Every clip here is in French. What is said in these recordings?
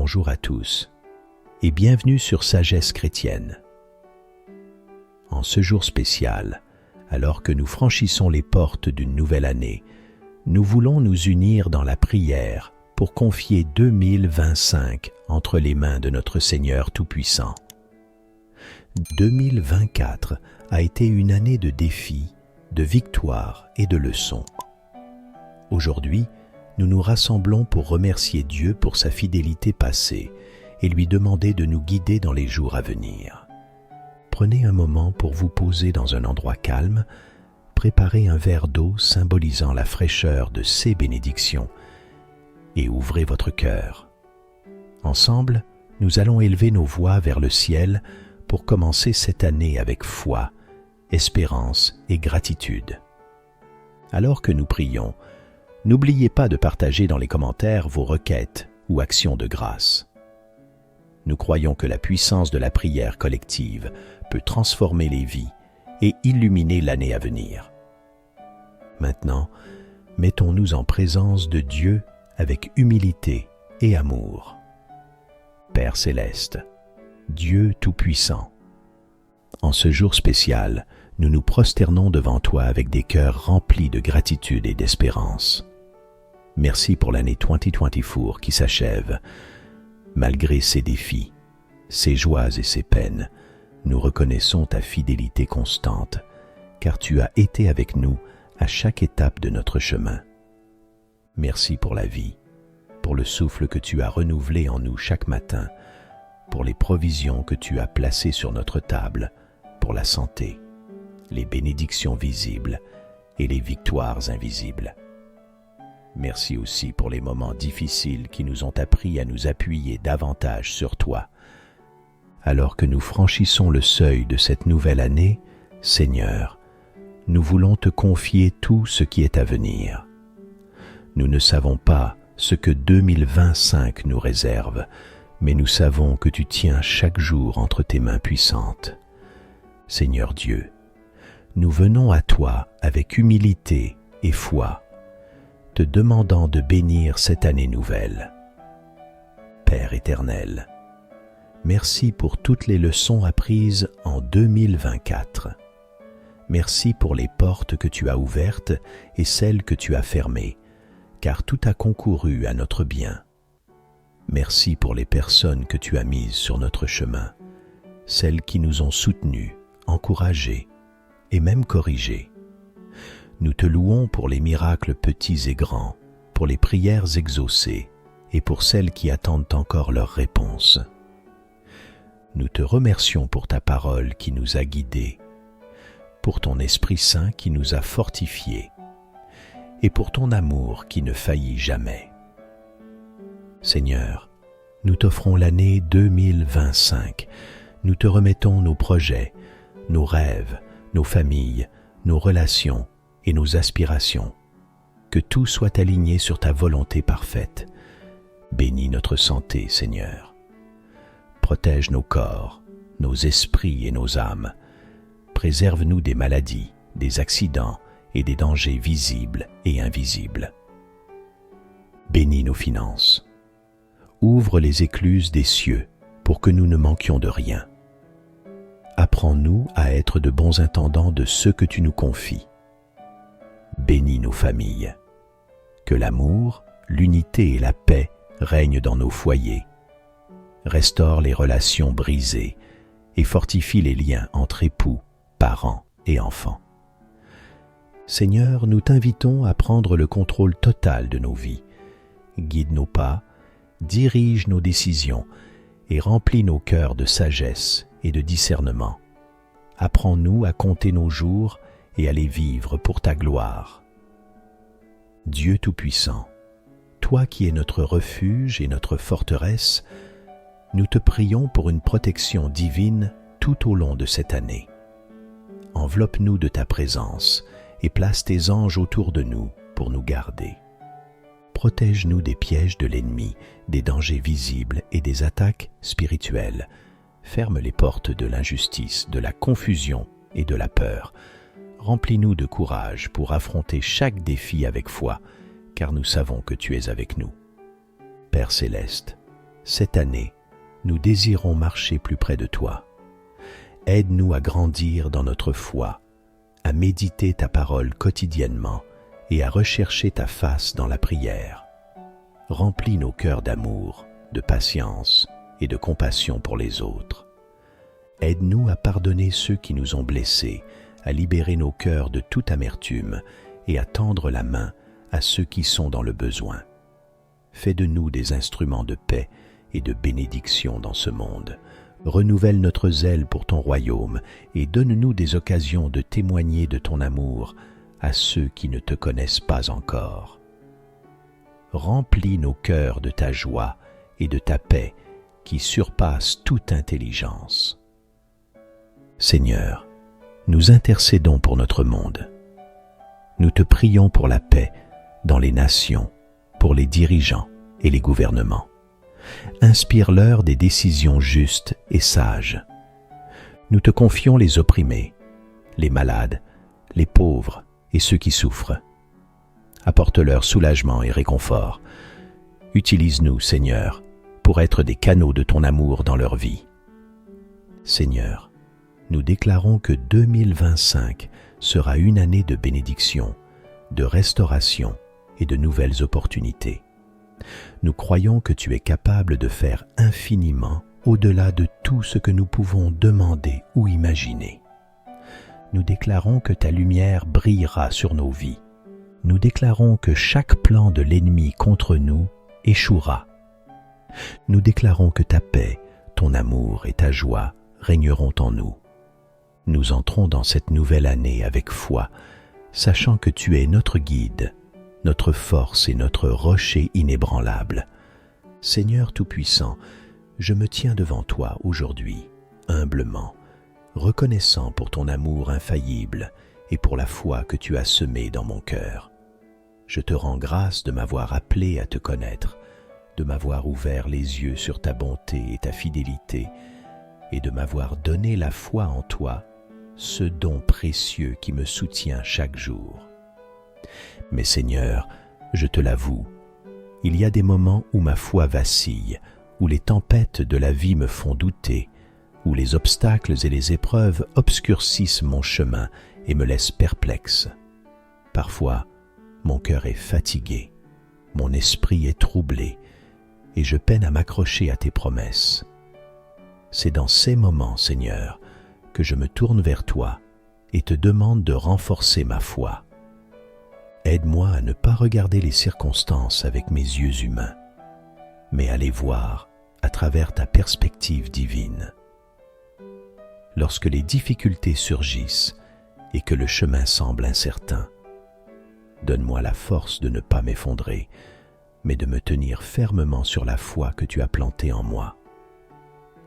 bonjour à tous et bienvenue sur Sagesse chrétienne. En ce jour spécial, alors que nous franchissons les portes d'une nouvelle année, nous voulons nous unir dans la prière pour confier 2025 entre les mains de notre Seigneur Tout-Puissant. 2024 a été une année de défis, de victoires et de leçons. Aujourd'hui, nous nous rassemblons pour remercier Dieu pour sa fidélité passée et lui demander de nous guider dans les jours à venir. Prenez un moment pour vous poser dans un endroit calme, préparez un verre d'eau symbolisant la fraîcheur de ces bénédictions et ouvrez votre cœur. Ensemble, nous allons élever nos voix vers le ciel pour commencer cette année avec foi, espérance et gratitude. Alors que nous prions, n'oubliez pas de partager dans les commentaires vos requêtes ou actions de grâce. Nous croyons que la puissance de la prière collective peut transformer les vies et illuminer l'année à venir. Maintenant, mettons-nous en présence de Dieu avec humilité et amour. Père céleste, Dieu Tout-Puissant, en ce jour spécial, nous nous prosternons devant toi avec des cœurs remplis de gratitude et d'espérance. Merci pour l'année 2024 qui s'achève. Malgré ses défis, ses joies et ses peines, nous reconnaissons ta fidélité constante, car tu as été avec nous à chaque étape de notre chemin. Merci pour la vie, pour le souffle que tu as renouvelé en nous chaque matin, pour les provisions que tu as placées sur notre table, pour la santé, les bénédictions visibles et les victoires invisibles. Merci aussi pour les moments difficiles qui nous ont appris à nous appuyer davantage sur toi. Alors que nous franchissons le seuil de cette nouvelle année, Seigneur, nous voulons te confier tout ce qui est à venir. Nous ne savons pas ce que 2025 nous réserve, mais nous savons que tu tiens chaque jour entre tes mains puissantes. Seigneur Dieu, nous venons à toi avec humilité et foi, te demandant de bénir cette année nouvelle. Père éternel, merci pour toutes les leçons apprises en 2024. Merci pour les portes que tu as ouvertes et celles que tu as fermées, car tout a concouru à notre bien. Merci pour les personnes que tu as mises sur notre chemin, celles qui nous ont soutenus, encouragés et même corrigés. Nous te louons pour les miracles petits et grands, pour les prières exaucées et pour celles qui attendent encore leur réponse. Nous te remercions pour ta parole qui nous a guidés, pour ton Esprit Saint qui nous a fortifiés et pour ton amour qui ne faillit jamais. Seigneur, nous t'offrons l'année 2025. Nous te remettons nos projets, nos rêves, nos familles, nos relations et nos aspirations. Que tout soit aligné sur ta volonté parfaite. Bénis notre santé, Seigneur. Protège nos corps, nos esprits et nos âmes. Préserve-nous des maladies, des accidents et des dangers visibles et invisibles. Bénis nos finances. Ouvre les écluses des cieux pour que nous ne manquions de rien. Apprends-nous à être de bons intendants de ce que tu nous confies. Bénis nos familles. Que l'amour, l'unité et la paix règnent dans nos foyers. Restaure les relations brisées et fortifie les liens entre époux, parents et enfants. Seigneur, nous t'invitons à prendre le contrôle total de nos vies. Guide nos pas, dirige nos décisions et remplis nos cœurs de sagesse et de discernement. Apprends-nous à compter nos jours et à les vivre pour ta gloire. Dieu Tout-Puissant, toi qui es notre refuge et notre forteresse, nous te prions pour une protection divine tout au long de cette année. Enveloppe-nous de ta présence et place tes anges autour de nous pour nous garder. Protège-nous des pièges de l'ennemi, des dangers visibles et des attaques spirituelles. Ferme les portes de l'injustice, de la confusion et de la peur. Remplis-nous de courage pour affronter chaque défi avec foi, car nous savons que tu es avec nous. Père céleste, cette année, nous désirons marcher plus près de toi. Aide-nous à grandir dans notre foi, à méditer ta parole quotidiennement et à rechercher ta face dans la prière. Remplis nos cœurs d'amour, de patience et de compassion pour les autres. Aide-nous à pardonner ceux qui nous ont blessés, à libérer nos cœurs de toute amertume et à tendre la main à ceux qui sont dans le besoin. Fais de nous des instruments de paix et de bénédiction dans ce monde. Renouvelle notre zèle pour ton royaume et donne-nous des occasions de témoigner de ton amour à ceux qui ne te connaissent pas encore. Remplis nos cœurs de ta joie et de ta paix qui surpasse toute intelligence. Seigneur, nous intercédons pour notre monde. Nous te prions pour la paix dans les nations, pour les dirigeants et les gouvernements. Inspire-leur des décisions justes et sages. Nous te confions les opprimés, les malades, les pauvres et ceux qui souffrent. Apporte-leur soulagement et réconfort. Utilise-nous, Seigneur, pour être des canaux de ton amour dans leur vie. Seigneur, nous déclarons que 2025 sera une année de bénédiction, de restauration et de nouvelles opportunités. Nous croyons que tu es capable de faire infiniment au-delà de tout ce que nous pouvons demander ou imaginer. Nous déclarons que ta lumière brillera sur nos vies. Nous déclarons que chaque plan de l'ennemi contre nous échouera. Nous déclarons que ta paix, ton amour et ta joie régneront en nous. Nous entrons dans cette nouvelle année avec foi, sachant que tu es notre guide, notre force et notre rocher inébranlable. Seigneur Tout-Puissant, je me tiens devant toi aujourd'hui, humblement, reconnaissant pour ton amour infaillible et pour la foi que tu as semée dans mon cœur. Je te rends grâce de m'avoir appelé à te connaître, de m'avoir ouvert les yeux sur ta bonté et ta fidélité, et de m'avoir donné la foi en toi, ce don précieux qui me soutient chaque jour. Mais Seigneur, je te l'avoue, il y a des moments où ma foi vacille, où les tempêtes de la vie me font douter, où les obstacles et les épreuves obscurcissent mon chemin et me laissent perplexe. Parfois, mon cœur est fatigué, mon esprit est troublé, et je peine à m'accrocher à tes promesses. C'est dans ces moments, Seigneur, que je me tourne vers toi et te demande de renforcer ma foi. Aide-moi à ne pas regarder les circonstances avec mes yeux humains, mais à les voir à travers ta perspective divine. Lorsque les difficultés surgissent et que le chemin semble incertain, donne-moi la force de ne pas m'effondrer, mais de me tenir fermement sur la foi que tu as plantée en moi.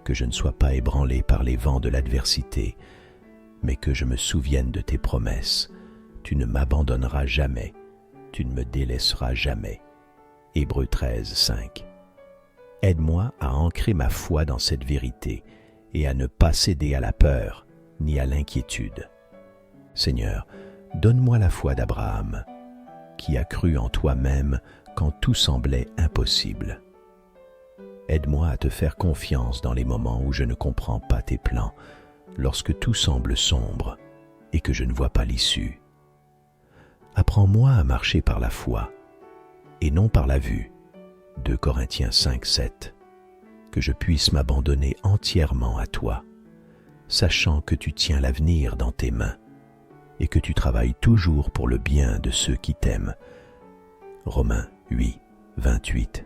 Que je ne sois pas ébranlé par les vents de l'adversité, mais que je me souvienne de tes promesses. Tu ne m'abandonneras jamais, tu ne me délaisseras jamais. Hébreux 13, 5. Aide-moi à ancrer ma foi dans cette vérité et à ne pas céder à la peur ni à l'inquiétude. Seigneur, donne-moi la foi d'Abraham, qui a cru en toi-même quand tout semblait impossible. Aide-moi à te faire confiance dans les moments où je ne comprends pas tes plans, lorsque tout semble sombre et que je ne vois pas l'issue. Apprends-moi à marcher par la foi et non par la vue. 2 Corinthiens 5, 7. Que je puisse m'abandonner entièrement à toi, sachant que tu tiens l'avenir dans tes mains et que tu travailles toujours pour le bien de ceux qui t'aiment. Romains 8, 28.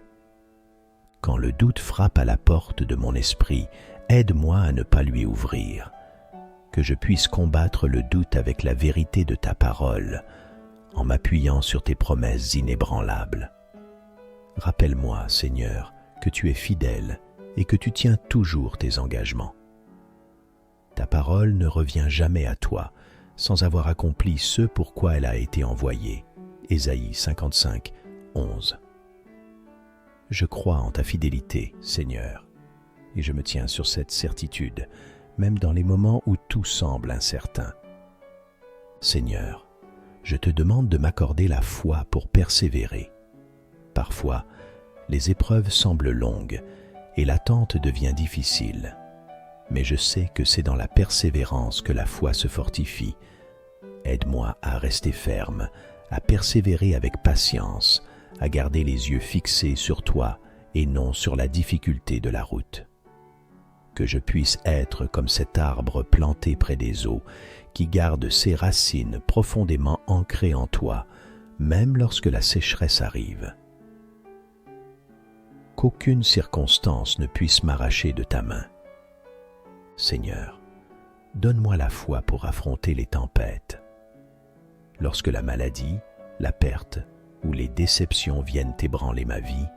Quand le doute frappe à la porte de mon esprit, aide-moi à ne pas lui ouvrir. Que je puisse combattre le doute avec la vérité de ta parole, en m'appuyant sur tes promesses inébranlables. Rappelle-moi, Seigneur, que tu es fidèle et que tu tiens toujours tes engagements. Ta parole ne revient jamais à toi sans avoir accompli ce pourquoi elle a été envoyée. Ésaïe 55, 11. Je crois en ta fidélité, Seigneur, et je me tiens sur cette certitude, même dans les moments où tout semble incertain. Seigneur, je te demande de m'accorder la foi pour persévérer. Parfois, les épreuves semblent longues et l'attente devient difficile. Mais je sais que c'est dans la persévérance que la foi se fortifie. Aide-moi à rester ferme, à persévérer avec patience, à garder les yeux fixés sur toi et non sur la difficulté de la route. Que je puisse être comme cet arbre planté près des eaux, qui garde ses racines profondément ancrées en toi, même lorsque la sécheresse arrive. Qu'aucune circonstance ne puisse m'arracher de ta main. Seigneur, donne-moi la foi pour affronter les tempêtes. Lorsque la maladie, la perte ou les déceptions viennent ébranler ma vie,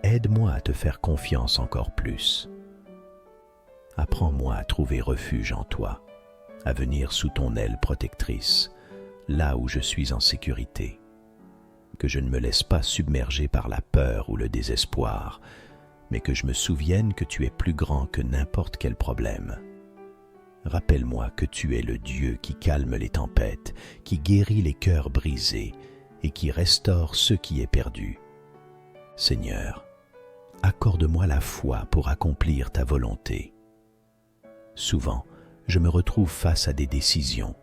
aide-moi à te faire confiance encore plus. Apprends-moi à trouver refuge en toi, à venir sous ton aile protectrice, là où je suis en sécurité. Que je ne me laisse pas submerger par la peur ou le désespoir, mais que je me souvienne que tu es plus grand que n'importe quel problème. Rappelle-moi que tu es le Dieu qui calme les tempêtes, qui guérit les cœurs brisés et qui restaure ce qui est perdu. Seigneur, accorde-moi la foi pour accomplir ta volonté. Souvent, je me retrouve face à des décisions,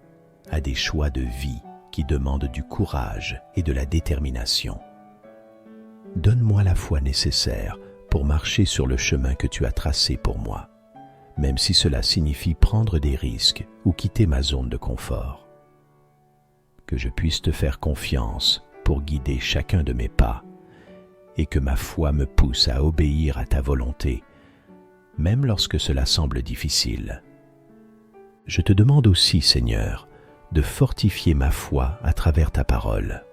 à des choix de vie qui demandent du courage et de la détermination. Donne-moi la foi nécessaire pour marcher sur le chemin que tu as tracé pour moi, même si cela signifie prendre des risques ou quitter ma zone de confort. Que je puisse te faire confiance pour guider chacun de mes pas et que ma foi me pousse à obéir à ta volonté, même lorsque cela semble difficile. Je te demande aussi, Seigneur, de fortifier ma foi à travers ta parole.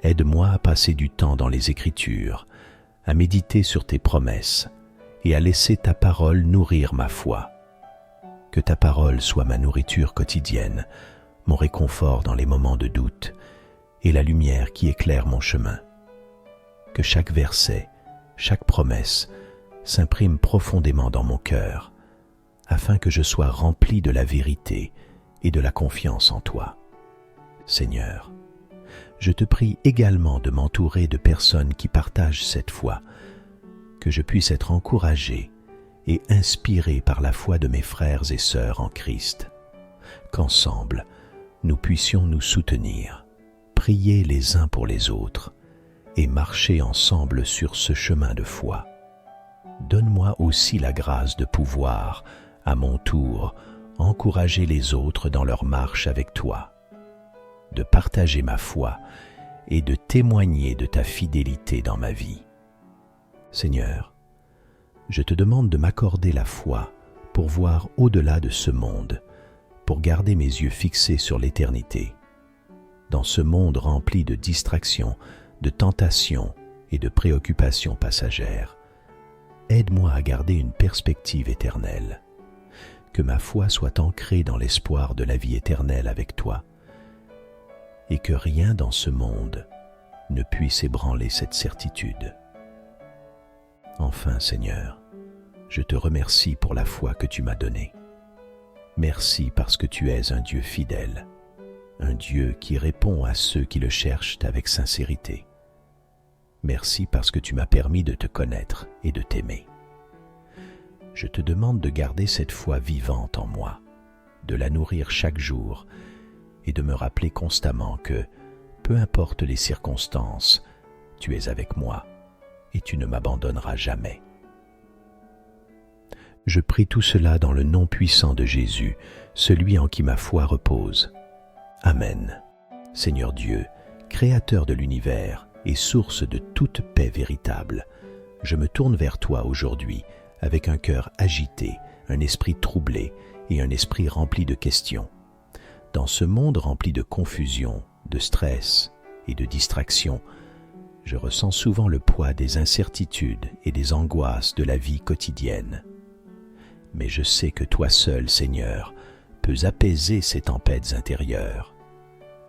Aide-moi à passer du temps dans les Écritures, à méditer sur tes promesses et à laisser ta parole nourrir ma foi. Que ta parole soit ma nourriture quotidienne, mon réconfort dans les moments de doute et la lumière qui éclaire mon chemin. Que chaque verset, chaque promesse s'imprime profondément dans mon cœur, afin que je sois rempli de la vérité et de la confiance en toi. Seigneur, je te prie également de m'entourer de personnes qui partagent cette foi, que je puisse être encouragé et inspiré par la foi de mes frères et sœurs en Christ, qu'ensemble, nous puissions nous soutenir, prier les uns pour les autres et marcher ensemble sur ce chemin de foi. Donne-moi aussi la grâce de pouvoir, à mon tour, encourager les autres dans leur marche avec toi, de partager ma foi et de témoigner de ta fidélité dans ma vie. Seigneur, je te demande de m'accorder la foi pour voir au-delà de ce monde, pour garder mes yeux fixés sur l'éternité. Dans ce monde rempli de distractions, de tentations et de préoccupations passagères, aide-moi à garder une perspective éternelle. Que ma foi soit ancrée dans l'espoir de la vie éternelle avec toi, et que rien dans ce monde ne puisse ébranler cette certitude. Enfin, Seigneur, je te remercie pour la foi que tu m'as donnée. Merci parce que tu es un Dieu fidèle, un Dieu qui répond à ceux qui le cherchent avec sincérité. Merci parce que tu m'as permis de te connaître et de t'aimer. Je te demande de garder cette foi vivante en moi, de la nourrir chaque jour et de me rappeler constamment que, peu importe les circonstances, tu es avec moi et tu ne m'abandonneras jamais. Je prie tout cela dans le nom puissant de Jésus, celui en qui ma foi repose. Amen. Seigneur Dieu, Créateur de l'univers et source de toute paix véritable, je me tourne vers toi aujourd'hui avec un cœur agité, un esprit troublé et un esprit rempli de questions. Dans ce monde rempli de confusion, de stress et de distraction, je ressens souvent le poids des incertitudes et des angoisses de la vie quotidienne. Mais je sais que toi seul, Seigneur, peux apaiser ces tempêtes intérieures.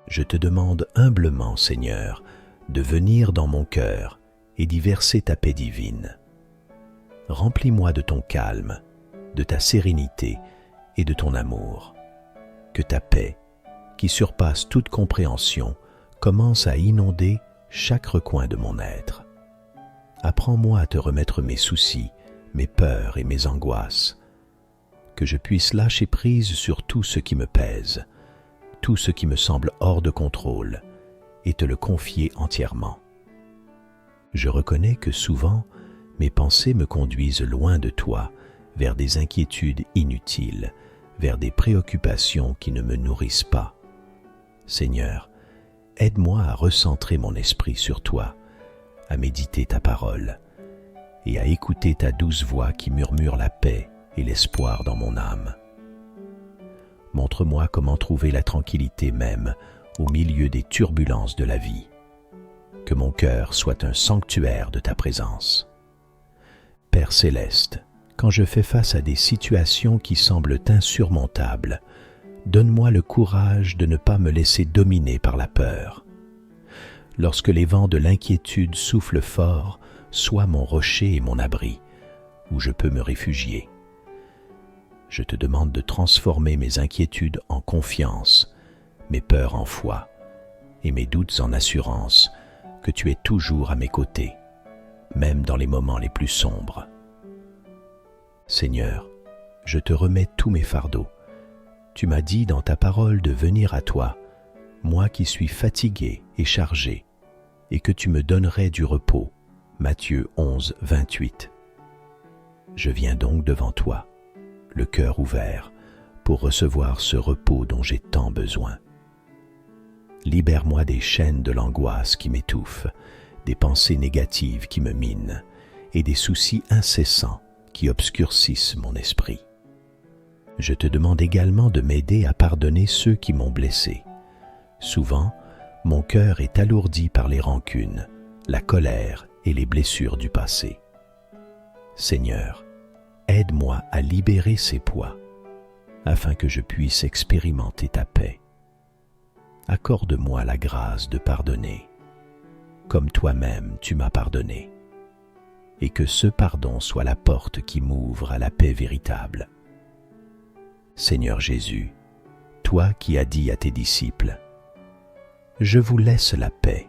Je te demande humblement, Seigneur, de venir dans mon cœur et d'y verser ta paix divine. Remplis-moi de ton calme, de ta sérénité et de ton amour. Que ta paix, qui surpasse toute compréhension, commence à inonder chaque recoin de mon être. apprends-moi à te remettre mes soucis, mes peurs et mes angoisses, que je puisse lâcher prise sur tout ce qui me pèse, tout ce qui me semble hors de contrôle, et te le confier entièrement. Je reconnais que souvent, mes pensées me conduisent loin de toi, vers des inquiétudes inutiles, vers des préoccupations qui ne me nourrissent pas. Seigneur, aide-moi à recentrer mon esprit sur toi, à méditer ta parole et à écouter ta douce voix qui murmure la paix et l'espoir dans mon âme. Montre-moi comment trouver la tranquillité même au milieu des turbulences de la vie. Que mon cœur soit un sanctuaire de ta présence. Père céleste, quand je fais face à des situations qui semblent insurmontables, donne-moi le courage de ne pas me laisser dominer par la peur. Lorsque les vents de l'inquiétude soufflent fort, sois mon rocher et mon abri, où je peux me réfugier. Je te demande de transformer mes inquiétudes en confiance, mes peurs en foi, et mes doutes en assurance que tu es toujours à mes côtés, même dans les moments les plus sombres. Seigneur, je te remets tous mes fardeaux. Tu m'as dit dans ta parole de venir à toi, moi qui suis fatigué et chargé, et que tu me donnerais du repos. Matthieu 11, 28. Je viens donc devant toi, le cœur ouvert, pour recevoir ce repos dont j'ai tant besoin. Libère-moi des chaînes de l'angoisse qui m'étouffent, des pensées négatives qui me minent, et des soucis incessants qui obscurcissent mon esprit. Je te demande également de m'aider à pardonner ceux qui m'ont blessé. Souvent, mon cœur est alourdi par les rancunes, la colère et les blessures du passé. Seigneur, aide-moi à libérer ces poids, afin que je puisse expérimenter ta paix. Accorde-moi la grâce de pardonner, comme toi-même tu m'as pardonné, et que ce pardon soit la porte qui m'ouvre à la paix véritable. Seigneur Jésus, toi qui as dit à tes disciples, « Je vous laisse la paix,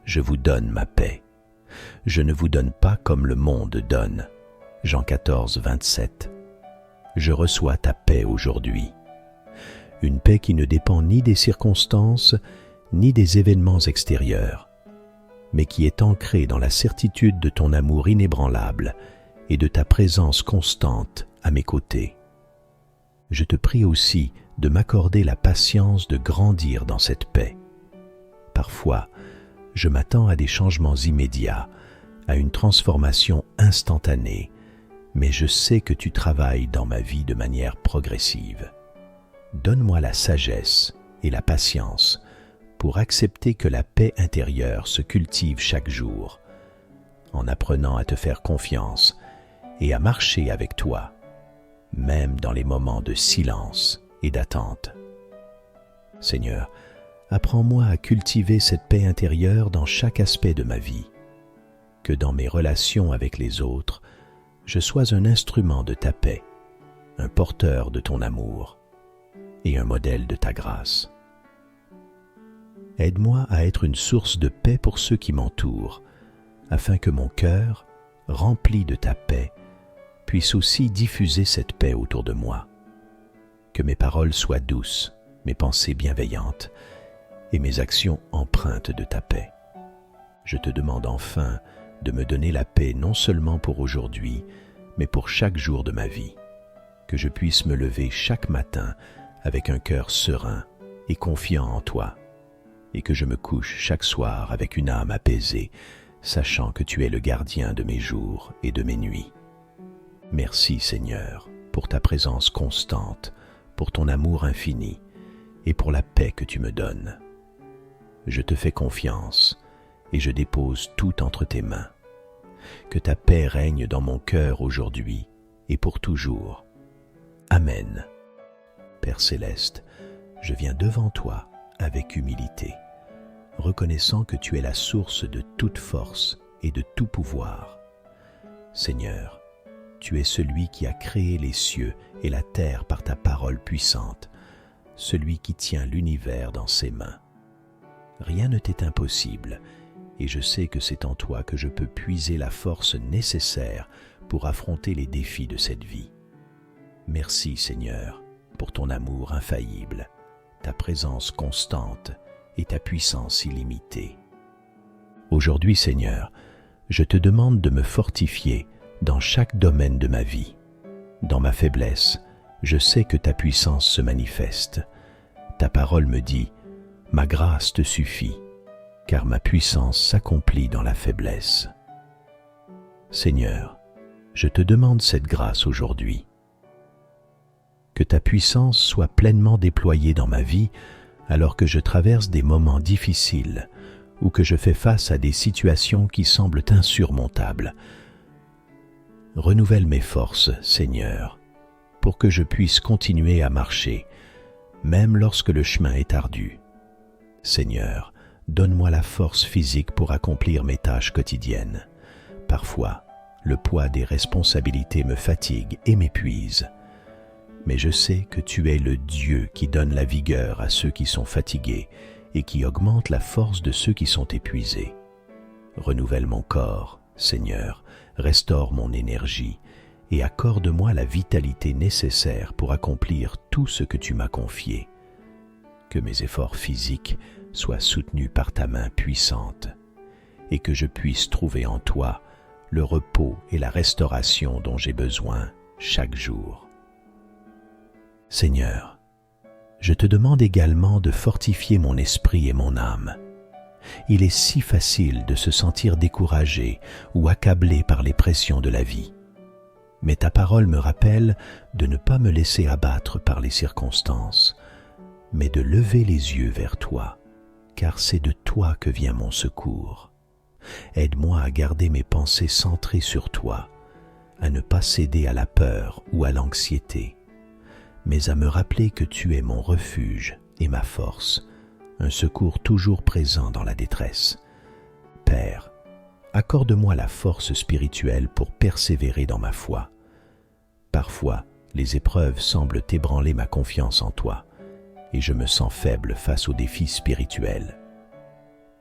je vous donne ma paix. Je ne vous donne pas comme le monde donne. » Jean 14, 27. Je reçois ta paix aujourd'hui. Une paix qui ne dépend ni des circonstances, ni des événements extérieurs, mais qui est ancrée dans la certitude de ton amour inébranlable et de ta présence constante à mes côtés. Je te prie aussi de m'accorder la patience de grandir dans cette paix. Parfois, je m'attends à des changements immédiats, à une transformation instantanée, mais je sais que tu travailles dans ma vie de manière progressive. Donne-moi la sagesse et la patience pour accepter que la paix intérieure se cultive chaque jour, en apprenant à te faire confiance et à marcher avec toi, même dans les moments de silence et d'attente. Seigneur, apprends-moi à cultiver cette paix intérieure dans chaque aspect de ma vie, que dans mes relations avec les autres, je sois un instrument de ta paix, un porteur de ton amour et un modèle de ta grâce. Aide-moi à être une source de paix pour ceux qui m'entourent, afin que mon cœur, rempli de ta paix, puisse aussi diffuser cette paix autour de moi. Que mes paroles soient douces, mes pensées bienveillantes et mes actions empreintes de ta paix. Je te demande enfin de me donner la paix non seulement pour aujourd'hui, mais pour chaque jour de ma vie, que je puisse me lever chaque matin avec un cœur serein et confiant en toi, et que je me couche chaque soir avec une âme apaisée, sachant que tu es le gardien de mes jours et de mes nuits. Merci Seigneur pour ta présence constante, pour ton amour infini et pour la paix que tu me donnes. Je te fais confiance et je dépose tout entre tes mains. Que ta paix règne dans mon cœur aujourd'hui et pour toujours. Amen. Père céleste, je viens devant toi avec humilité, reconnaissant que tu es la source de toute force et de tout pouvoir. Seigneur, tu es celui qui a créé les cieux et la terre par ta parole puissante, celui qui tient l'univers dans ses mains. Rien ne t'est impossible, et je sais que c'est en toi que je peux puiser la force nécessaire pour affronter les défis de cette vie. Merci Seigneur pour ton amour infaillible, ta présence constante et ta puissance illimitée. Aujourd'hui Seigneur, je te demande de me fortifier dans chaque domaine de ma vie. Dans ma faiblesse, je sais que ta puissance se manifeste. Ta parole me dit « Ma grâce te suffit », car ma puissance s'accomplit dans la faiblesse. Seigneur, je te demande cette grâce aujourd'hui. Que ta puissance soit pleinement déployée dans ma vie alors que je traverse des moments difficiles ou que je fais face à des situations qui semblent insurmontables. Renouvelle mes forces, Seigneur, pour que je puisse continuer à marcher, même lorsque le chemin est ardu. Seigneur, donne-moi la force physique pour accomplir mes tâches quotidiennes. Parfois, le poids des responsabilités me fatigue et m'épuise. Mais je sais que tu es le Dieu qui donne la vigueur à ceux qui sont fatigués et qui augmente la force de ceux qui sont épuisés. Renouvelle mon corps, Seigneur, restaure mon énergie et accorde-moi la vitalité nécessaire pour accomplir tout ce que tu m'as confié. Que mes efforts physiques soient soutenus par ta main puissante et que je puisse trouver en toi le repos et la restauration dont j'ai besoin chaque jour. Seigneur, je te demande également de fortifier mon esprit et mon âme. Il est si facile de se sentir découragé ou accablé par les pressions de la vie. Mais ta parole me rappelle de ne pas me laisser abattre par les circonstances, mais de lever les yeux vers toi, car c'est de toi que vient mon secours. Aide-moi à garder mes pensées centrées sur toi, à ne pas céder à la peur ou à l'anxiété, mais à me rappeler que tu es mon refuge et ma force, un secours toujours présent dans la détresse. Père, accorde-moi la force spirituelle pour persévérer dans ma foi. Parfois, les épreuves semblent ébranler ma confiance en toi, et je me sens faible face aux défis spirituels.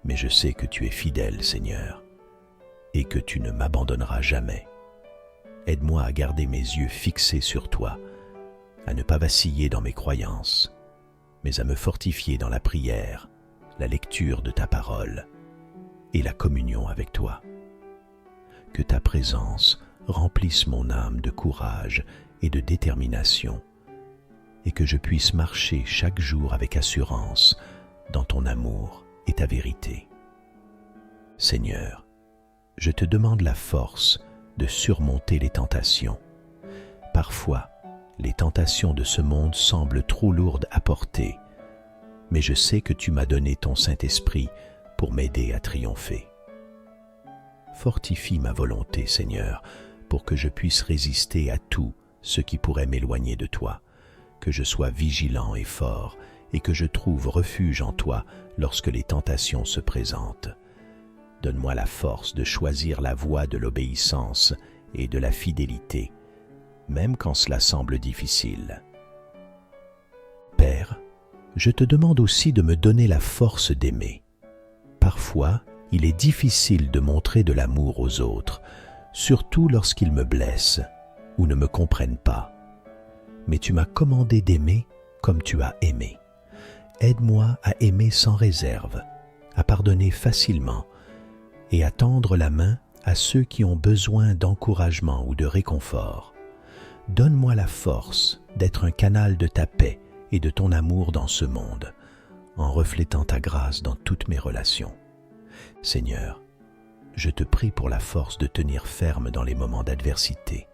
Mais je sais que tu es fidèle, Seigneur, et que tu ne m'abandonneras jamais. Aide-moi à garder mes yeux fixés sur toi, à ne pas vaciller dans mes croyances, mais à me fortifier dans la prière, la lecture de ta parole et la communion avec toi. Que ta présence remplisse mon âme de courage et de détermination, et que je puisse marcher chaque jour avec assurance dans ton amour et ta vérité. Seigneur, je te demande la force de surmonter les tentations. Parfois, les tentations de ce monde semblent trop lourdes à porter, mais je sais que tu m'as donné ton Saint-Esprit pour m'aider à triompher. Fortifie ma volonté, Seigneur, pour que je puisse résister à tout ce qui pourrait m'éloigner de toi, que je sois vigilant et fort, et que je trouve refuge en toi lorsque les tentations se présentent. Donne-moi la force de choisir la voie de l'obéissance et de la fidélité, même quand cela semble difficile. Père, je te demande aussi de me donner la force d'aimer. Parfois, il est difficile de montrer de l'amour aux autres, surtout lorsqu'ils me blessent ou ne me comprennent pas. Mais tu m'as commandé d'aimer comme tu as aimé. Aide-moi à aimer sans réserve, à pardonner facilement et à tendre la main à ceux qui ont besoin d'encouragement ou de réconfort. Donne-moi la force d'être un canal de ta paix et de ton amour dans ce monde, en reflétant ta grâce dans toutes mes relations. Seigneur, je te prie pour la force de tenir ferme dans les moments d'adversité.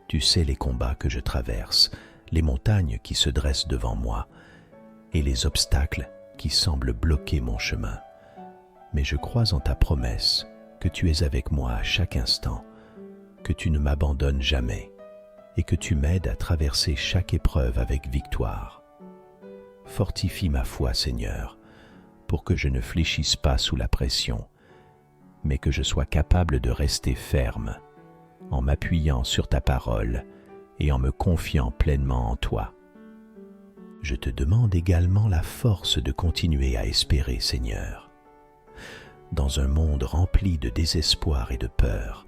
Tu sais les combats que je traverse, les montagnes qui se dressent devant moi et les obstacles qui semblent bloquer mon chemin. Mais je crois en ta promesse que tu es avec moi à chaque instant, que tu ne m'abandonnes jamais et que tu m'aides à traverser chaque épreuve avec victoire. Fortifie ma foi, Seigneur, pour que je ne fléchisse pas sous la pression, mais que je sois capable de rester ferme, en m'appuyant sur ta parole et en me confiant pleinement en toi. Je te demande également la force de continuer à espérer, Seigneur. dans un monde rempli de désespoir et de peur,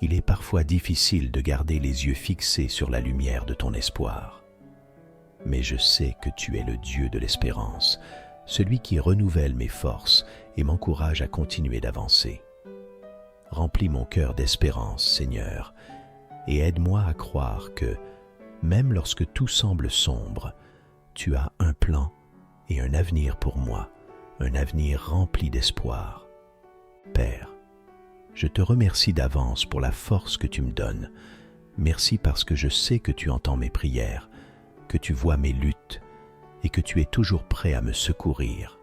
il est parfois difficile de garder les yeux fixés sur la lumière de ton espoir. Mais je sais que tu es le Dieu de l'espérance, celui qui renouvelle mes forces et m'encourage à continuer d'avancer. Remplis mon cœur d'espérance, Seigneur, et aide-moi à croire que, même lorsque tout semble sombre, tu as un plan et un avenir pour moi, un avenir rempli d'espoir. Père, je te remercie d'avance pour la force que tu me donnes. Merci parce que je sais que tu entends mes prières, que tu vois mes luttes et que tu es toujours prêt à me secourir.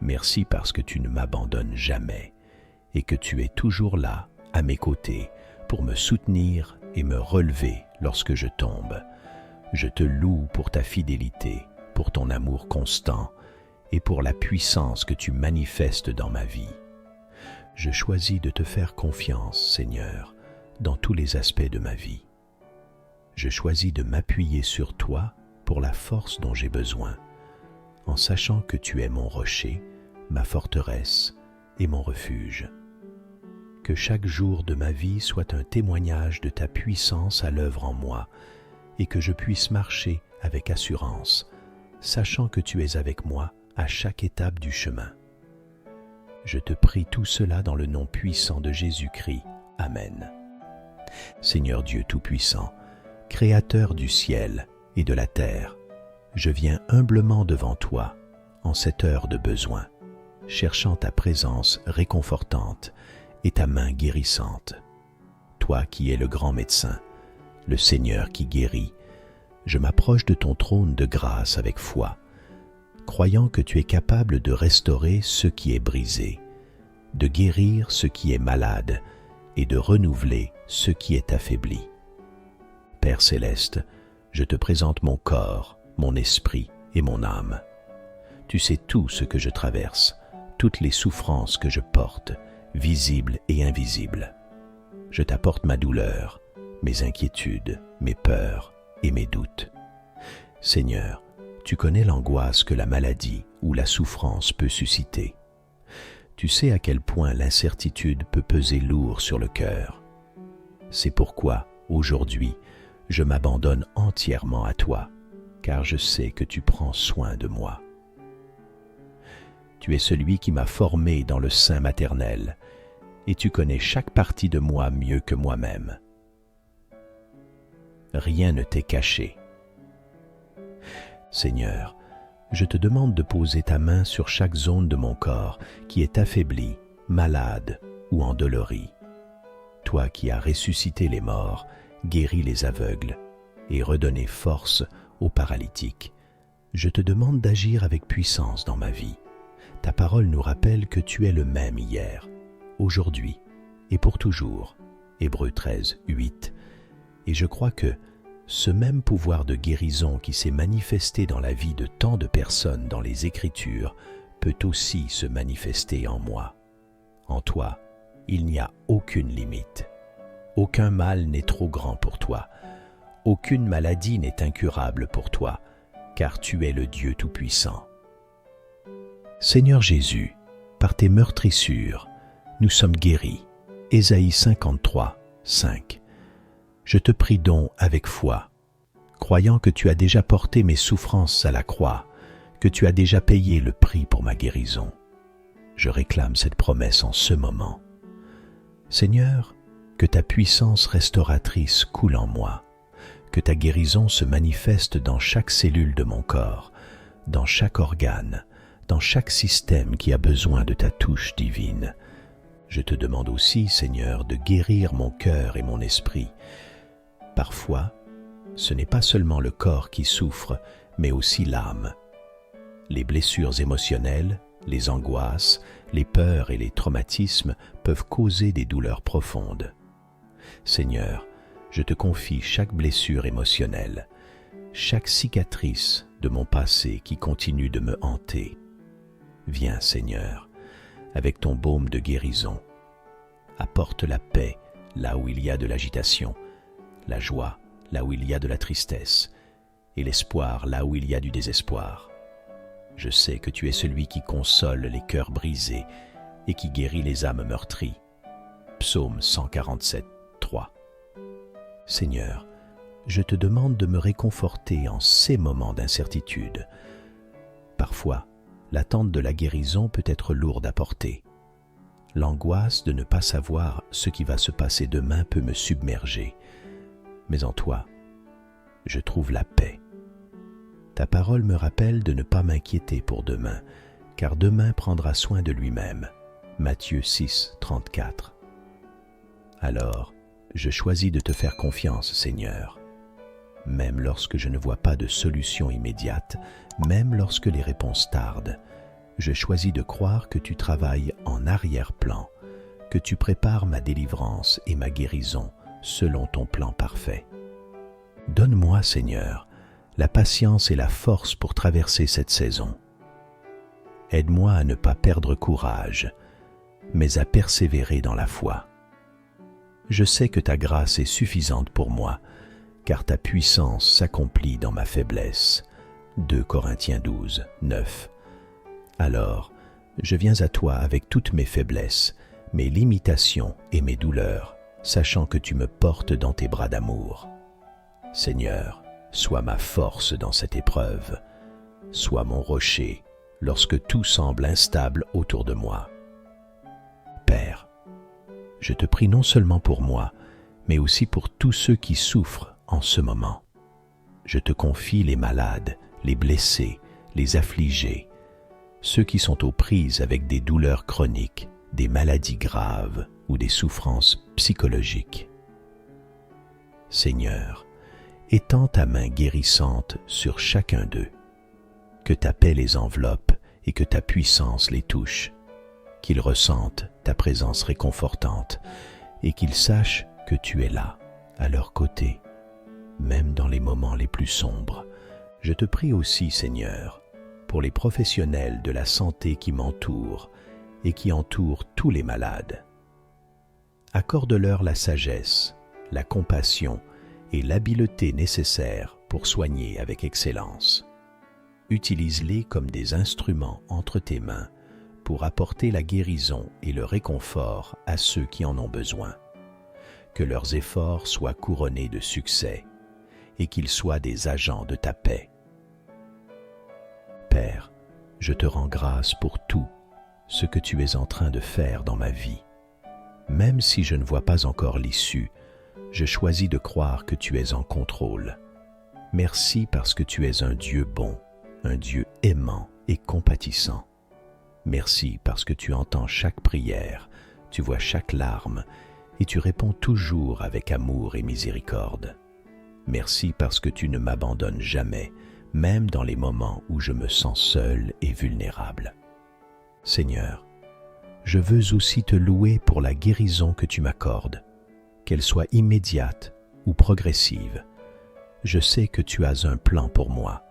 Merci parce que tu ne m'abandonnes jamais et que tu es toujours là, à mes côtés, pour me soutenir et me relever lorsque je tombe. Je te loue pour ta fidélité, pour ton amour constant et pour la puissance que tu manifestes dans ma vie. Je choisis de te faire confiance, Seigneur, dans tous les aspects de ma vie. Je choisis de m'appuyer sur toi pour la force dont j'ai besoin, en sachant que tu es mon rocher, ma forteresse et mon refuge. Que chaque jour de ma vie soit un témoignage de ta puissance à l'œuvre en moi et que je puisse marcher avec assurance, sachant que tu es avec moi à chaque étape du chemin. Je te prie tout cela dans le nom puissant de Jésus-Christ. Amen. Seigneur Dieu Tout-Puissant, Créateur du ciel et de la terre, je viens humblement devant toi en cette heure de besoin, cherchant ta présence réconfortante et ta main guérissante. Toi qui es le grand médecin, le Seigneur qui guérit, je m'approche de ton trône de grâce avec foi, croyant que tu es capable de restaurer ce qui est brisé, de guérir ce qui est malade et de renouveler ce qui est affaibli. Père céleste, je te présente mon corps, mon esprit et mon âme. Tu sais tout ce que je traverse, toutes les souffrances que je porte, visibles et invisibles. Je t'apporte ma douleur, mes inquiétudes, mes peurs et mes doutes. Seigneur, tu connais l'angoisse que la maladie ou la souffrance peut susciter. Tu sais à quel point l'incertitude peut peser lourd sur le cœur. C'est pourquoi, aujourd'hui, je m'abandonne entièrement à toi, car je sais que tu prends soin de moi. Tu es celui qui m'a formé dans le sein maternel, et tu connais chaque partie de moi mieux que moi-même. Rien ne t'est caché. Seigneur, je te demande de poser ta main sur chaque zone de mon corps qui est affaiblie, malade ou endolorie. Toi qui as ressuscité les morts, guéri les aveugles et redonné force aux paralytiques, je te demande d'agir avec puissance dans ma vie. Ta parole nous rappelle que tu es le même hier, aujourd'hui et pour toujours. Hébreux 13, 8. Et je crois que ce même pouvoir de guérison qui s'est manifesté dans la vie de tant de personnes dans les Écritures peut aussi se manifester en moi. En toi, il n'y a aucune limite. Aucun mal n'est trop grand pour toi. Aucune maladie n'est incurable pour toi, car tu es le Dieu Tout-Puissant. Seigneur Jésus, par tes meurtrissures, nous sommes guéris. Ésaïe 53, 5. Je te prie donc avec foi, croyant que tu as déjà porté mes souffrances à la croix, que tu as déjà payé le prix pour ma guérison. Je réclame cette promesse en ce moment. Seigneur, que ta puissance restauratrice coule en moi, que ta guérison se manifeste dans chaque cellule de mon corps, dans chaque organe, dans chaque système qui a besoin de ta touche divine. Je te demande aussi, Seigneur, de guérir mon cœur et mon esprit. Parfois, ce n'est pas seulement le corps qui souffre, mais aussi l'âme. Les blessures émotionnelles, les angoisses, les peurs et les traumatismes peuvent causer des douleurs profondes. Seigneur, je te confie chaque blessure émotionnelle, chaque cicatrice de mon passé qui continue de me hanter. Viens, Seigneur, avec ton baume de guérison. Apporte la paix là où il y a de l'agitation, la joie là où il y a de la tristesse, et l'espoir là où il y a du désespoir. Je sais que tu es celui qui console les cœurs brisés et qui guérit les âmes meurtries. Psaume 147, 3. Seigneur, je te demande de me réconforter en ces moments d'incertitude. Parfois, l'attente de la guérison peut être lourde à porter. L'angoisse de ne pas savoir ce qui va se passer demain peut me submerger. Mais en toi, je trouve la paix. Ta parole me rappelle de ne pas m'inquiéter pour demain, car demain prendra soin de lui-même. Matthieu 6, 34. Alors, je choisis de te faire confiance, Seigneur. Même lorsque je ne vois pas de solution immédiate, même lorsque les réponses tardent, je choisis de croire que tu travailles en arrière-plan, que tu prépares ma délivrance et ma guérison selon ton plan parfait. Donne-moi, Seigneur, la patience et la force pour traverser cette saison. Aide-moi à ne pas perdre courage, mais à persévérer dans la foi. Je sais que ta grâce est suffisante pour moi, car ta puissance s'accomplit dans ma faiblesse. 2 Corinthiens 12, 9. Alors, je viens à toi avec toutes mes faiblesses, mes limitations et mes douleurs, sachant que tu me portes dans tes bras d'amour. Seigneur, sois ma force dans cette épreuve, sois mon rocher lorsque tout semble instable autour de moi. Père, je te prie non seulement pour moi, mais aussi pour tous ceux qui souffrent en ce moment. Je te confie les malades, les blessés, les affligés, ceux qui sont aux prises avec des douleurs chroniques, des maladies graves ou des souffrances psychologiques. Seigneur, étends ta main guérissante sur chacun d'eux, que ta paix les enveloppe et que ta puissance les touche, qu'ils ressentent ta présence réconfortante et qu'ils sachent que tu es là, à leur côté, même dans les moments les plus sombres. Je te prie aussi, Seigneur, pour les professionnels de la santé qui m'entourent et qui entourent tous les malades. Accorde-leur la sagesse, la compassion et l'habileté nécessaires pour soigner avec excellence. Utilise-les comme des instruments entre tes mains pour apporter la guérison et le réconfort à ceux qui en ont besoin. Que leurs efforts soient couronnés de succès et qu'ils soient des agents de ta paix. Père, je te rends grâce pour tout ce que tu es en train de faire dans ma vie. Même si je ne vois pas encore l'issue, je choisis de croire que tu es en contrôle. Merci parce que tu es un Dieu bon, un Dieu aimant et compatissant. Merci parce que tu entends chaque prière, tu vois chaque larme et tu réponds toujours avec amour et miséricorde. Merci parce que tu ne m'abandonnes jamais, même dans les moments où je me sens seul et vulnérable. Seigneur, je veux aussi te louer pour la guérison que tu m'accordes, qu'elle soit immédiate ou progressive. Je sais que tu as un plan pour moi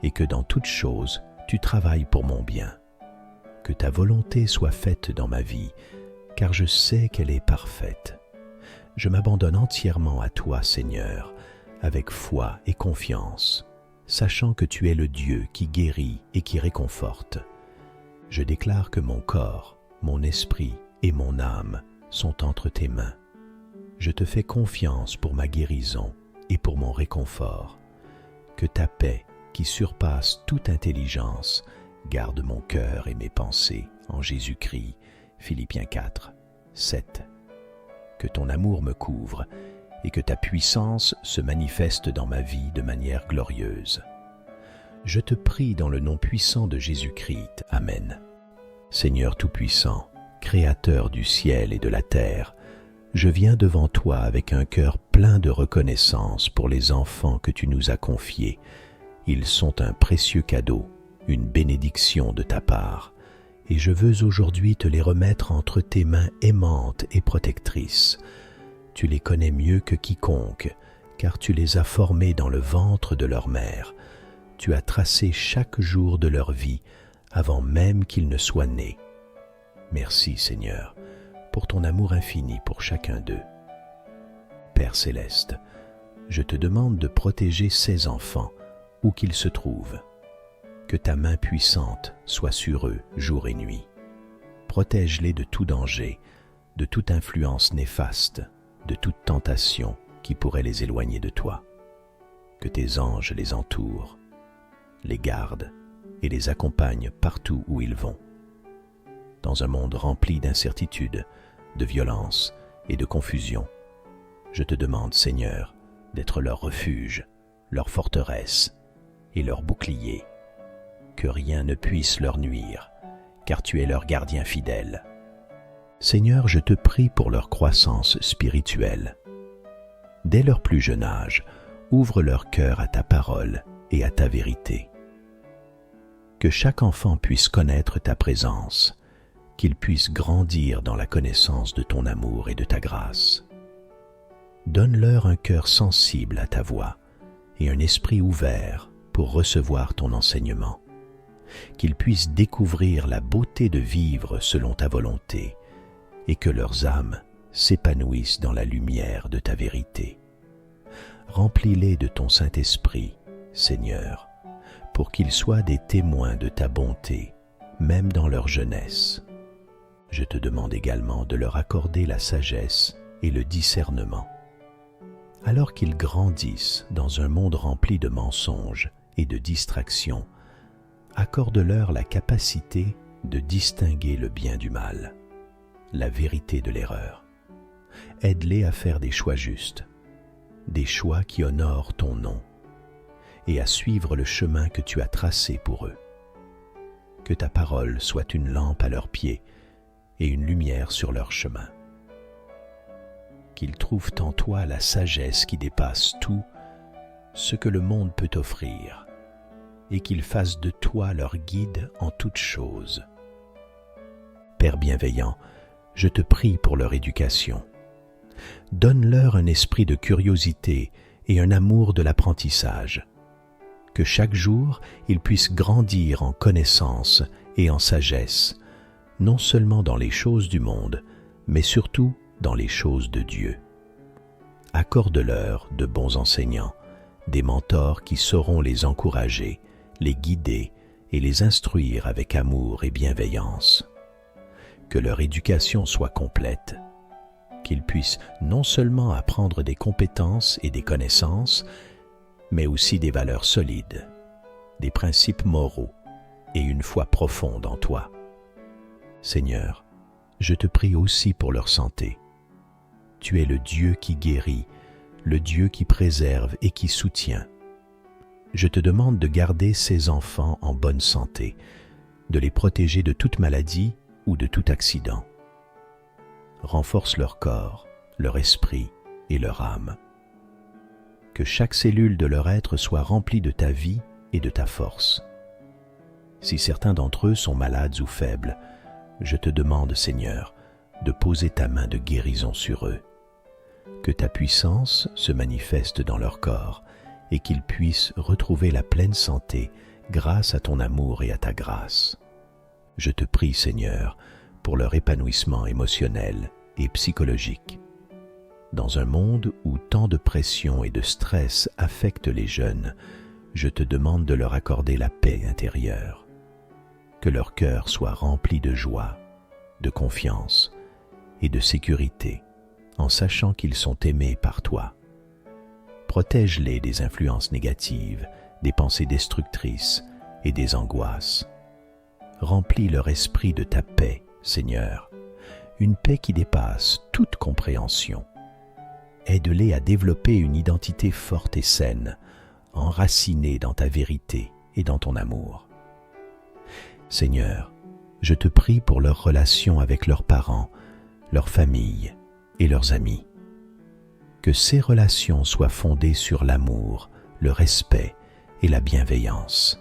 et que dans toute chose, tu travailles pour mon bien. Que ta volonté soit faite dans ma vie, car je sais qu'elle est parfaite. Je m'abandonne entièrement à toi, Seigneur, avec foi et confiance, sachant que tu es le Dieu qui guérit et qui réconforte. Je déclare que mon corps, mon esprit et mon âme sont entre tes mains. Je te fais confiance pour ma guérison et pour mon réconfort. Que ta paix, qui surpasse toute intelligence, garde mon cœur et mes pensées en Jésus-Christ. Philippiens 4, 7. Que ton amour me couvre et que ta puissance se manifeste dans ma vie de manière glorieuse. Je te prie dans le nom puissant de Jésus-Christ. Amen. Seigneur Tout-Puissant, Créateur du ciel et de la terre, je viens devant toi avec un cœur plein de reconnaissance pour les enfants que tu nous as confiés. Ils sont un précieux cadeau, une bénédiction de ta part, et je veux aujourd'hui te les remettre entre tes mains aimantes et protectrices. Tu les connais mieux que quiconque, car tu les as formés dans le ventre de leur mère. Tu as tracé chaque jour de leur vie avant même qu'ils ne soient nés. Merci, Seigneur, pour ton amour infini pour chacun d'eux. Père céleste, je te demande de protéger ces enfants, où qu'ils se trouvent. Que ta main puissante soit sur eux jour et nuit. protège-les de tout danger, de toute influence néfaste, de toute tentation qui pourrait les éloigner de toi. Que tes anges les entourent, les gardent et les accompagnent partout où ils vont. Dans un monde rempli d'incertitudes, de violence et de confusion, je te demande, Seigneur, d'être leur refuge, leur forteresse et leur bouclier. Que rien ne puisse leur nuire, car tu es leur gardien fidèle. Seigneur, je te prie pour leur croissance spirituelle. Dès leur plus jeune âge, ouvre leur cœur à ta parole et à ta vérité. Que chaque enfant puisse connaître ta présence, qu'il puisse grandir dans la connaissance de ton amour et de ta grâce. Donne-leur un cœur sensible à ta voix et un esprit ouvert pour recevoir ton enseignement. Qu'ils puissent découvrir la beauté de vivre selon ta volonté et que leurs âmes s'épanouissent dans la lumière de ta vérité. Remplis-les de ton Saint-Esprit, Seigneur, pour qu'ils soient des témoins de ta bonté, même dans leur jeunesse. Je te demande également de leur accorder la sagesse et le discernement. Alors qu'ils grandissent dans un monde rempli de mensonges et de distractions, accorde-leur la capacité de distinguer le bien du mal, la vérité de l'erreur. Aide-les à faire des choix justes, des choix qui honorent ton nom, et à suivre le chemin que tu as tracé pour eux. Que ta parole soit une lampe à leurs pieds et une lumière sur leur chemin. Qu'ils trouvent en toi la sagesse qui dépasse tout ce que le monde peut offrir, et qu'ils fassent de toi leur guide en toutes choses. Père bienveillant, je te prie pour leur éducation. Donne-leur un esprit de curiosité et un amour de l'apprentissage. Que chaque jour, ils puissent grandir en connaissance et en sagesse, non seulement dans les choses du monde, mais surtout dans les choses de Dieu. Accorde-leur de bons enseignants, des mentors qui sauront les encourager, les guider et les instruire avec amour et bienveillance. Que leur éducation soit complète, qu'ils puissent non seulement apprendre des compétences et des connaissances, mais aussi des valeurs solides, des principes moraux et une foi profonde en toi. Seigneur, je te prie aussi pour leur santé. Tu es le Dieu qui guérit, le Dieu qui préserve et qui soutient. Je te demande de garder ces enfants en bonne santé, de les protéger de toute maladie ou de tout accident. Renforce leur corps, leur esprit et leur âme. Que chaque cellule de leur être soit remplie de ta vie et de ta force. Si certains d'entre eux sont malades ou faibles, je te demande, Seigneur, de poser ta main de guérison sur eux. Que ta puissance se manifeste dans leur corps et qu'ils puissent retrouver la pleine santé grâce à ton amour et à ta grâce. Je te prie, Seigneur, pour leur épanouissement émotionnel et psychologique. Dans un monde où tant de pression et de stress affectent les jeunes, je te demande de leur accorder la paix intérieure. Que leur cœur soit rempli de joie, de confiance et de sécurité, en sachant qu'ils sont aimés par toi. Protège-les des influences négatives, des pensées destructrices et des angoisses. Remplis leur esprit de ta paix, Seigneur, une paix qui dépasse toute compréhension. Aide-les à développer une identité forte et saine, enracinée dans ta vérité et dans ton amour. Seigneur, je te prie pour leurs relations avec leurs parents, leurs familles et leurs amis. Que ces relations soient fondées sur l'amour, le respect et la bienveillance.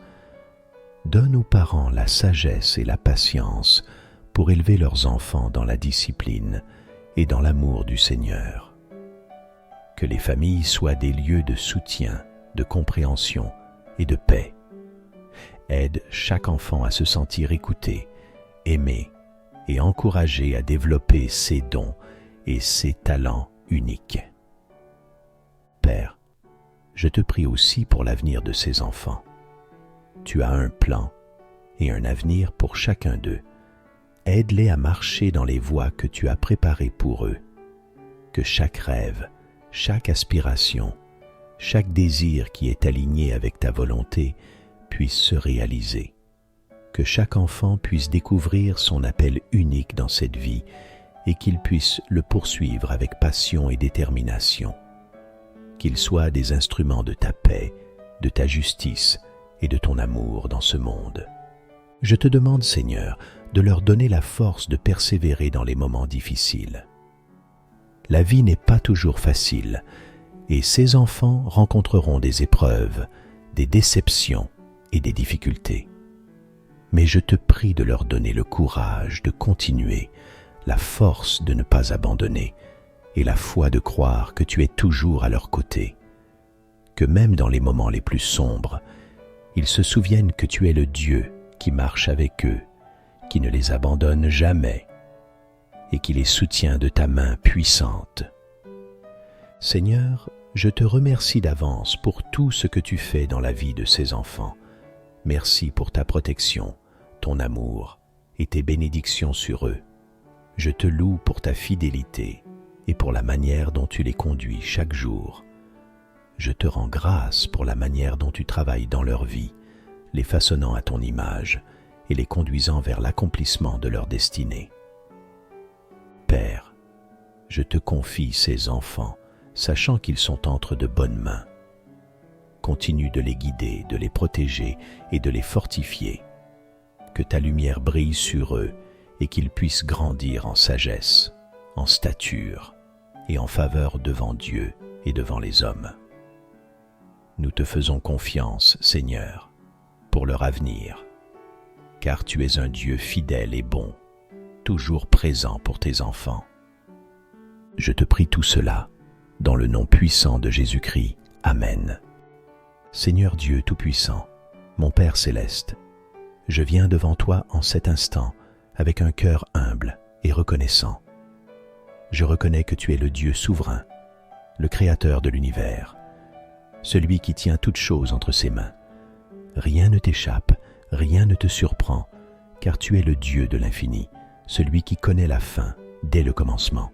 Donne aux parents la sagesse et la patience pour élever leurs enfants dans la discipline et dans l'amour du Seigneur. Que les familles soient des lieux de soutien, de compréhension et de paix. Aide chaque enfant à se sentir écouté, aimé et encouragé à développer ses dons et ses talents uniques. Père, je te prie aussi pour l'avenir de ces enfants. Tu as un plan et un avenir pour chacun d'eux. aide-les à marcher dans les voies que tu as préparées pour eux. Que chaque rêve, chaque aspiration, chaque désir qui est aligné avec ta volonté puisse se réaliser. Que chaque enfant puisse découvrir son appel unique dans cette vie et qu'il puisse le poursuivre avec passion et détermination. Qu'ils soient des instruments de ta paix, de ta justice et de ton amour dans ce monde. Je te demande, Seigneur, de leur donner la force de persévérer dans les moments difficiles. La vie n'est pas toujours facile, et ces enfants rencontreront des épreuves, des déceptions et des difficultés. Mais je te prie de leur donner le courage de continuer, la force de ne pas abandonner et la foi de croire que tu es toujours à leur côté. Que même dans les moments les plus sombres, ils se souviennent que tu es le Dieu qui marche avec eux, qui ne les abandonne jamais et qui les soutient de ta main puissante. Seigneur, je te remercie d'avance pour tout ce que tu fais dans la vie de ces enfants. Merci pour ta protection, ton amour et tes bénédictions sur eux. Je te loue pour ta fidélité et pour la manière dont tu les conduis chaque jour. Je te rends grâce pour la manière dont tu travailles dans leur vie, les façonnant à ton image et les conduisant vers l'accomplissement de leur destinée. Père, je te confie ces enfants, sachant qu'ils sont entre de bonnes mains. Continue de les guider, de les protéger et de les fortifier. Que ta lumière brille sur eux et qu'ils puissent grandir en sagesse, en stature et en faveur devant Dieu et devant les hommes. Nous te faisons confiance, Seigneur, pour leur avenir, car tu es un Dieu fidèle et bon, toujours présent pour tes enfants. Je te prie tout cela, dans le nom puissant de Jésus-Christ. Amen. Seigneur Dieu Tout-Puissant, mon Père Céleste, je viens devant toi en cet instant avec un cœur humble et reconnaissant. Je reconnais que tu es le Dieu souverain, le Créateur de l'univers, celui qui tient toutes choses entre ses mains. Rien ne t'échappe, rien ne te surprend, car tu es le Dieu de l'infini, celui qui connaît la fin dès le commencement.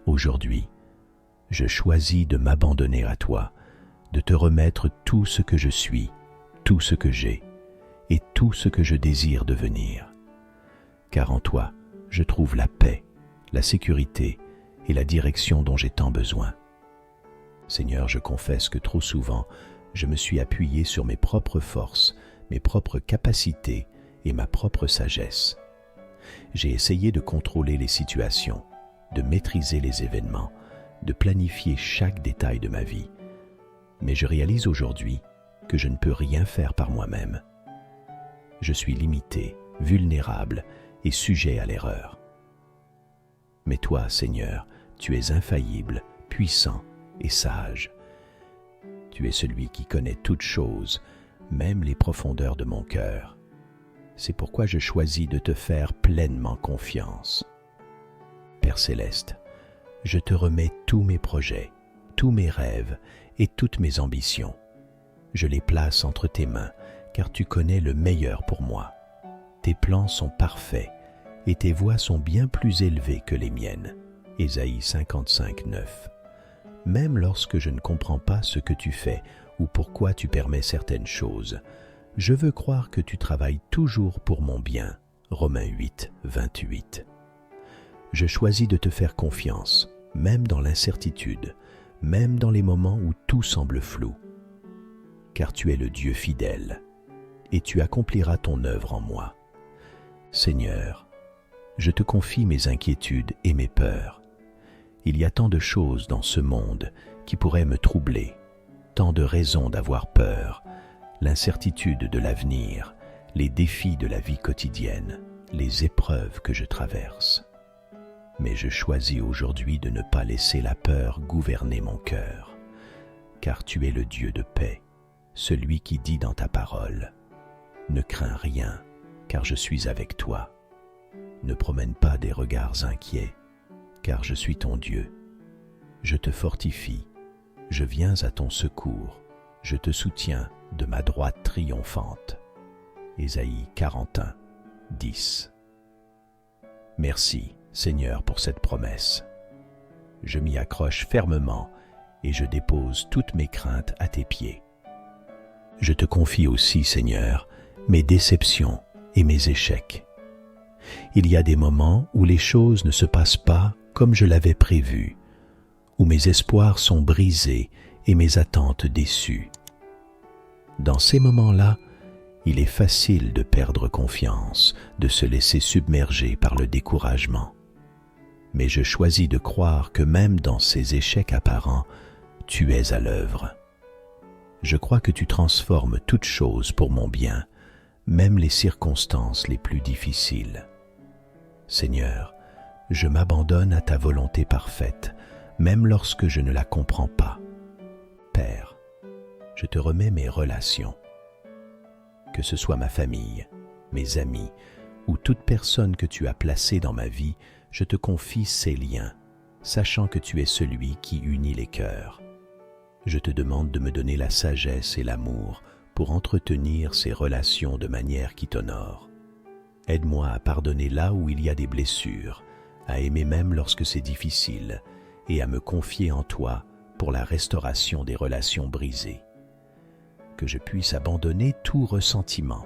Aujourd'hui, je choisis de m'abandonner à toi, de te remettre tout ce que je suis, tout ce que j'ai et tout ce que je désire devenir. Car en toi, je trouve la paix, la sécurité et la direction dont j'ai tant besoin. Seigneur, je confesse que trop souvent, je me suis appuyé sur mes propres forces, mes propres capacités et ma propre sagesse. J'ai essayé de contrôler les situations, de maîtriser les événements, de planifier chaque détail de ma vie. Mais je réalise aujourd'hui que je ne peux rien faire par moi-même. Je suis limité, vulnérable et sujet à l'erreur. Mais toi, Seigneur, tu es infaillible, puissant et sage. Tu es celui qui connaît toutes choses, même les profondeurs de mon cœur. C'est pourquoi je choisis de te faire pleinement confiance. Père Céleste, je te remets tous mes projets, tous mes rêves et toutes mes ambitions. Je les place entre tes mains, car tu connais le meilleur pour moi. Tes plans sont parfaits et tes voies sont bien plus élevées que les miennes. Ésaïe 55, 9. Même lorsque je ne comprends pas ce que tu fais ou pourquoi tu permets certaines choses, je veux croire que tu travailles toujours pour mon bien. Romains 8, 28. Je choisis de te faire confiance, même dans l'incertitude, même dans les moments où tout semble flou. Car tu es le Dieu fidèle, et tu accompliras ton œuvre en moi. Seigneur, je te confie mes inquiétudes et mes peurs. Il y a tant de choses dans ce monde qui pourraient me troubler, tant de raisons d'avoir peur, l'incertitude de l'avenir, les défis de la vie quotidienne, les épreuves que je traverse. Mais je choisis aujourd'hui de ne pas laisser la peur gouverner mon cœur, car tu es le Dieu de paix, celui qui dit dans ta parole « Ne crains rien, car je suis avec toi. Ne promène pas des regards inquiets, car je suis ton Dieu. Je te fortifie, je viens à ton secours, je te soutiens de ma droite triomphante. » Ésaïe 41, 10. Merci, Seigneur, pour cette promesse. Je m'y accroche fermement et je dépose toutes mes craintes à tes pieds. Je te confie aussi, Seigneur, mes déceptions et mes échecs. Il y a des moments où les choses ne se passent pas comme je l'avais prévu, où mes espoirs sont brisés et mes attentes déçues. Dans ces moments-là, il est facile de perdre confiance, de se laisser submerger par le découragement. Mais je choisis de croire que même dans ces échecs apparents, tu es à l'œuvre. Je crois que tu transformes toutes choses pour mon bien, même les circonstances les plus difficiles. Seigneur, je m'abandonne à ta volonté parfaite, même lorsque je ne la comprends pas. Père, je te remets mes relations. Que ce soit ma famille, mes amis ou toute personne que tu as placée dans ma vie, je te confie ces liens, sachant que tu es celui qui unit les cœurs. Je te demande de me donner la sagesse et l'amour pour entretenir ces relations de manière qui t'honore. Aide-moi à pardonner là où il y a des blessures, à aimer même lorsque c'est difficile, et à me confier en toi pour la restauration des relations brisées. Que je puisse abandonner tout ressentiment,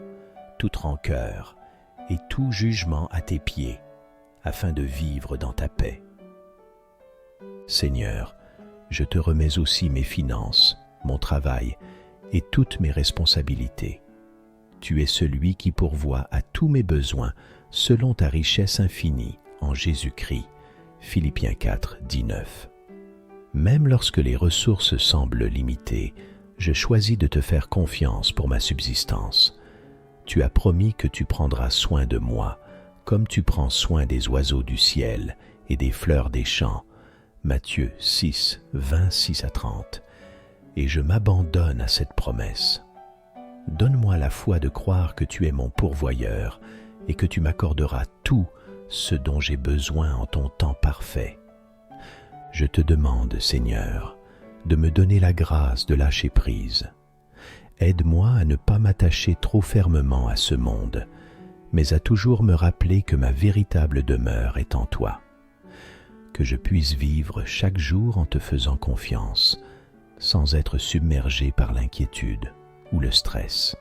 toute rancœur et tout jugement à tes pieds, afin de vivre dans ta paix. Seigneur, je te remets aussi mes finances, mon travail et toutes mes responsabilités. Tu es celui qui pourvoit à tous mes besoins selon ta richesse infinie en Jésus-Christ. Philippiens 4, 19. Même lorsque les ressources semblent limitées, je choisis de te faire confiance pour ma subsistance. Tu as promis que tu prendras soin de moi, comme tu prends soin des oiseaux du ciel et des fleurs des champs. Matthieu 6, 26 à 30. Et je m'abandonne à cette promesse. Donne-moi la foi de croire que tu es mon pourvoyeur et que tu m'accorderas tout ce dont j'ai besoin en ton temps parfait. Je te demande, Seigneur, de me donner la grâce de lâcher prise. Aide-moi à ne pas m'attacher trop fermement à ce monde, mais à toujours me rappeler que ma véritable demeure est en toi. Que je puisse vivre chaque jour en te faisant confiance, sans être submergé par l'inquiétude ou le stress.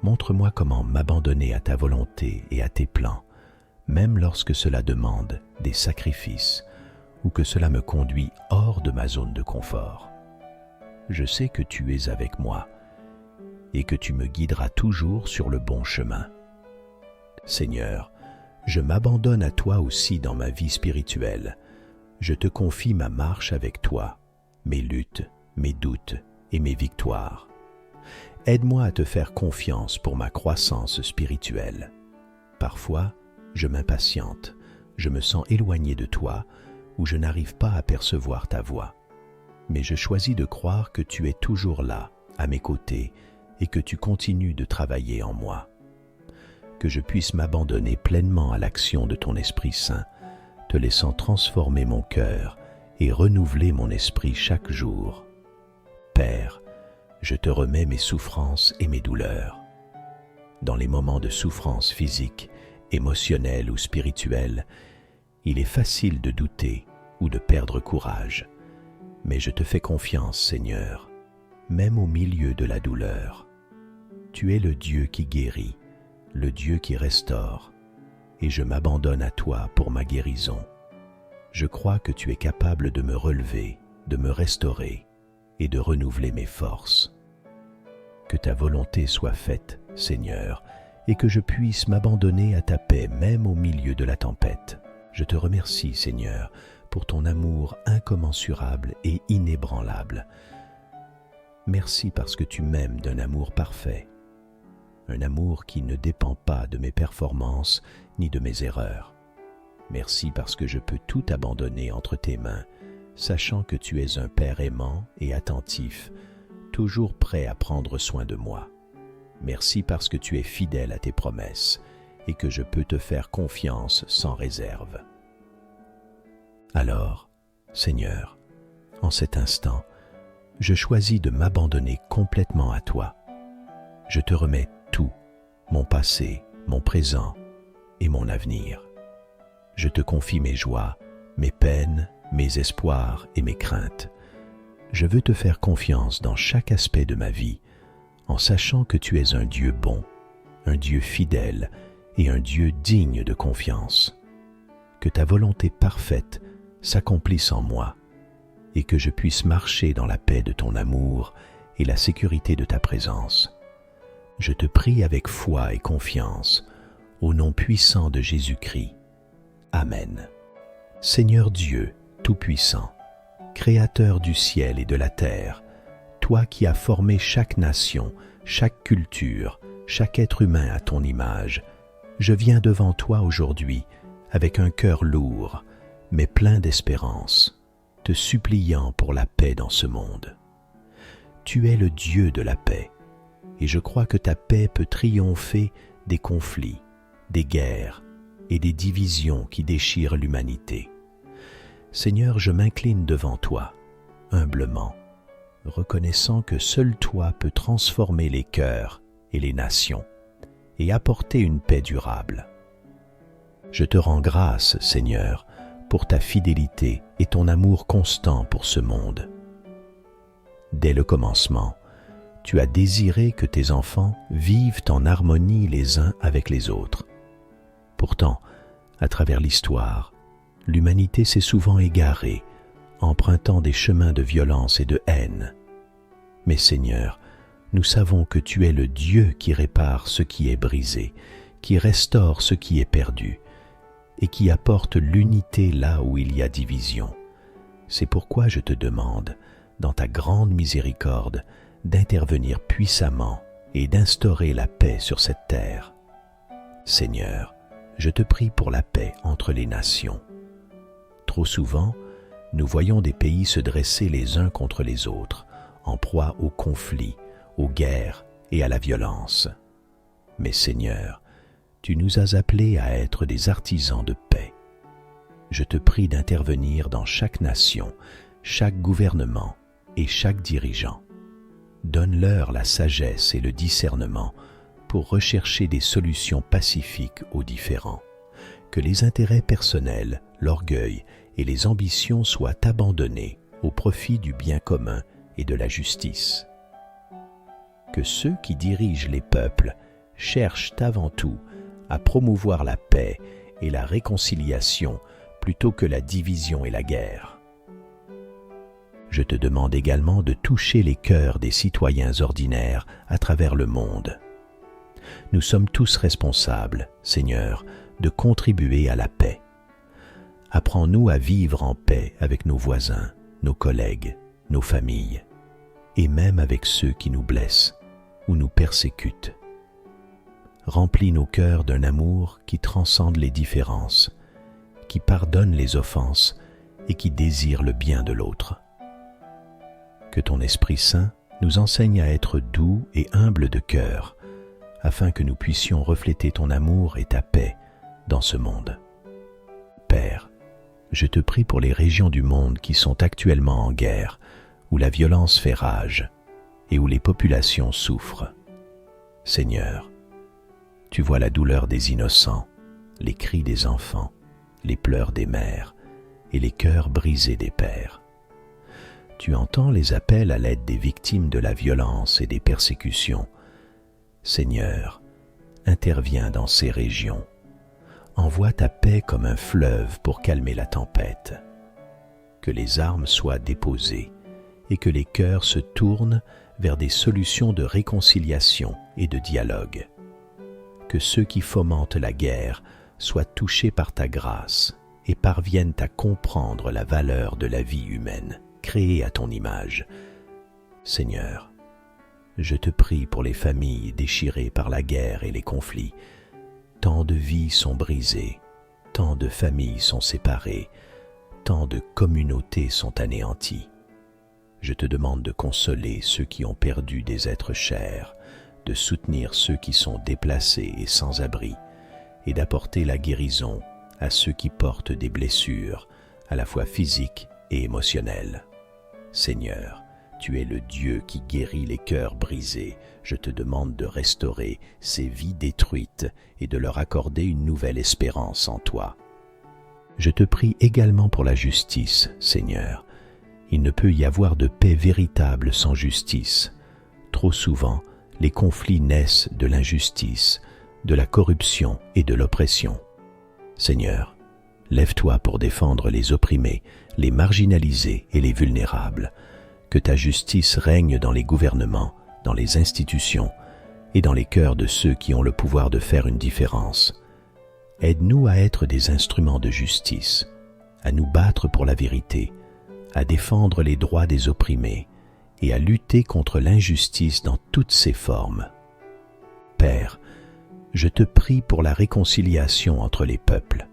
Montre-moi comment m'abandonner à ta volonté et à tes plans, même lorsque cela demande des sacrifices ou que cela me conduit hors de ma zone de confort. Je sais que tu es avec moi et que tu me guideras toujours sur le bon chemin. Seigneur, je m'abandonne à toi aussi dans ma vie spirituelle. Je te confie ma marche avec toi, mes luttes, mes doutes et mes victoires. Aide-moi à te faire confiance pour ma croissance spirituelle. Parfois, je m'impatiente, je me sens éloigné de toi ou je n'arrive pas à percevoir ta voix. Mais je choisis de croire que tu es toujours là, à mes côtés, et que tu continues de travailler en moi. Que je puisse m'abandonner pleinement à l'action de ton Esprit Saint, te laissant transformer mon cœur et renouveler mon esprit chaque jour. Père, je te remets mes souffrances et mes douleurs. Dans les moments de souffrance physique, émotionnelle ou spirituelle, il est facile de douter ou de perdre courage. Mais je te fais confiance, Seigneur, même au milieu de la douleur. Tu es le Dieu qui guérit, le Dieu qui restaure, et je m'abandonne à toi pour ma guérison. Je crois que tu es capable de me relever, de me restaurer et de renouveler mes forces. Que ta volonté soit faite, Seigneur, et que je puisse m'abandonner à ta paix même au milieu de la tempête. Je te remercie, Seigneur, pour ton amour incommensurable et inébranlable. Merci parce que tu m'aimes d'un amour parfait, un amour qui ne dépend pas de mes performances ni de mes erreurs. Merci parce que je peux tout abandonner entre tes mains, sachant que tu es un Père aimant et attentif, toujours prêt à prendre soin de moi. Merci parce que tu es fidèle à tes promesses et que je peux te faire confiance sans réserve. Alors, Seigneur, en cet instant, je choisis de m'abandonner complètement à toi. Je te remets tout, mon passé, mon présent et mon avenir. je te confie mes joies, mes peines, mes espoirs et mes craintes. Je veux te faire confiance dans chaque aspect de ma vie, en sachant que tu es un Dieu bon, un Dieu fidèle et un Dieu digne de confiance. Que ta volonté parfaite s'accomplisse en moi et que je puisse marcher dans la paix de ton amour et la sécurité de ta présence. Je te prie avec foi et confiance, au nom puissant de Jésus-Christ. Amen. Seigneur Dieu Tout-Puissant, Créateur du ciel et de la terre, toi qui as formé chaque nation, chaque culture, chaque être humain à ton image, je viens devant toi aujourd'hui avec un cœur lourd, mais plein d'espérance, te suppliant pour la paix dans ce monde. Tu es le Dieu de la paix, et je crois que ta paix peut triompher des conflits, des guerres et des divisions qui déchirent l'humanité. Seigneur, je m'incline devant toi, humblement, reconnaissant que seul toi peux transformer les cœurs et les nations, et apporter une paix durable. Je te rends grâce, Seigneur, pour ta fidélité et ton amour constant pour ce monde. Dès le commencement, tu as désiré que tes enfants vivent en harmonie les uns avec les autres. Pourtant, à travers l'histoire, l'humanité s'est souvent égarée, empruntant des chemins de violence et de haine. Mais Seigneur, nous savons que tu es le Dieu qui répare ce qui est brisé, qui restaure ce qui est perdu, et qui apporte l'unité là où il y a division. C'est pourquoi je te demande, dans ta grande miséricorde, d'intervenir puissamment et d'instaurer la paix sur cette terre. Seigneur, je te prie pour la paix entre les nations. Trop souvent, nous voyons des pays se dresser les uns contre les autres, en proie aux conflits, aux guerres et à la violence. Mais Seigneur, tu nous as appelés à être des artisans de paix. Je te prie d'intervenir dans chaque nation, chaque gouvernement et chaque dirigeant. Donne-leur la sagesse et le discernement pour rechercher des solutions pacifiques aux différends. Que les intérêts personnels, l'orgueil et les ambitions soient abandonnés au profit du bien commun et de la justice. Que ceux qui dirigent les peuples cherchent avant tout à promouvoir la paix et la réconciliation plutôt que la division et la guerre. Je te demande également de toucher les cœurs des citoyens ordinaires à travers le monde. Nous sommes tous responsables, Seigneur, de contribuer à la paix. Apprends-nous à vivre en paix avec nos voisins, nos collègues, nos familles, et même avec ceux qui nous blessent ou nous persécutent. Remplis nos cœurs d'un amour qui transcende les différences, qui pardonne les offenses et qui désire le bien de l'autre. Que ton Esprit Saint nous enseigne à être doux et humbles de cœur, afin que nous puissions refléter ton amour et ta paix dans ce monde. Père, je te prie pour les régions du monde qui sont actuellement en guerre, où la violence fait rage et où les populations souffrent. Seigneur, tu vois la douleur des innocents, les cris des enfants, les pleurs des mères et les cœurs brisés des pères. Tu entends les appels à l'aide des victimes de la violence et des persécutions. Seigneur, interviens dans ces régions. Envoie ta paix comme un fleuve pour calmer la tempête. Que les armes soient déposées et que les cœurs se tournent vers des solutions de réconciliation et de dialogue. Que ceux qui fomentent la guerre soient touchés par ta grâce et parviennent à comprendre la valeur de la vie humaine, créée à ton image. Seigneur, je te prie pour les familles déchirées par la guerre et les conflits. Tant de vies sont brisées, tant de familles sont séparées, tant de communautés sont anéanties. Je te demande de consoler ceux qui ont perdu des êtres chers, de soutenir ceux qui sont déplacés et sans abri, et d'apporter la guérison à ceux qui portent des blessures, à la fois physiques et émotionnelles. Seigneur, tu es le Dieu qui guérit les cœurs brisés. Je te demande de restaurer ces vies détruites et de leur accorder une nouvelle espérance en toi. Je te prie également pour la justice, Seigneur. Il ne peut y avoir de paix véritable sans justice. Trop souvent, les conflits naissent de l'injustice, de la corruption et de l'oppression. Seigneur, lève-toi pour défendre les opprimés, les marginalisés et les vulnérables. Que ta justice règne dans les gouvernements, dans les institutions et dans les cœurs de ceux qui ont le pouvoir de faire une différence. Aide-nous à être des instruments de justice, à nous battre pour la vérité, à défendre les droits des opprimés et à lutter contre l'injustice dans toutes ses formes. Père, je te prie pour la réconciliation entre les peuples.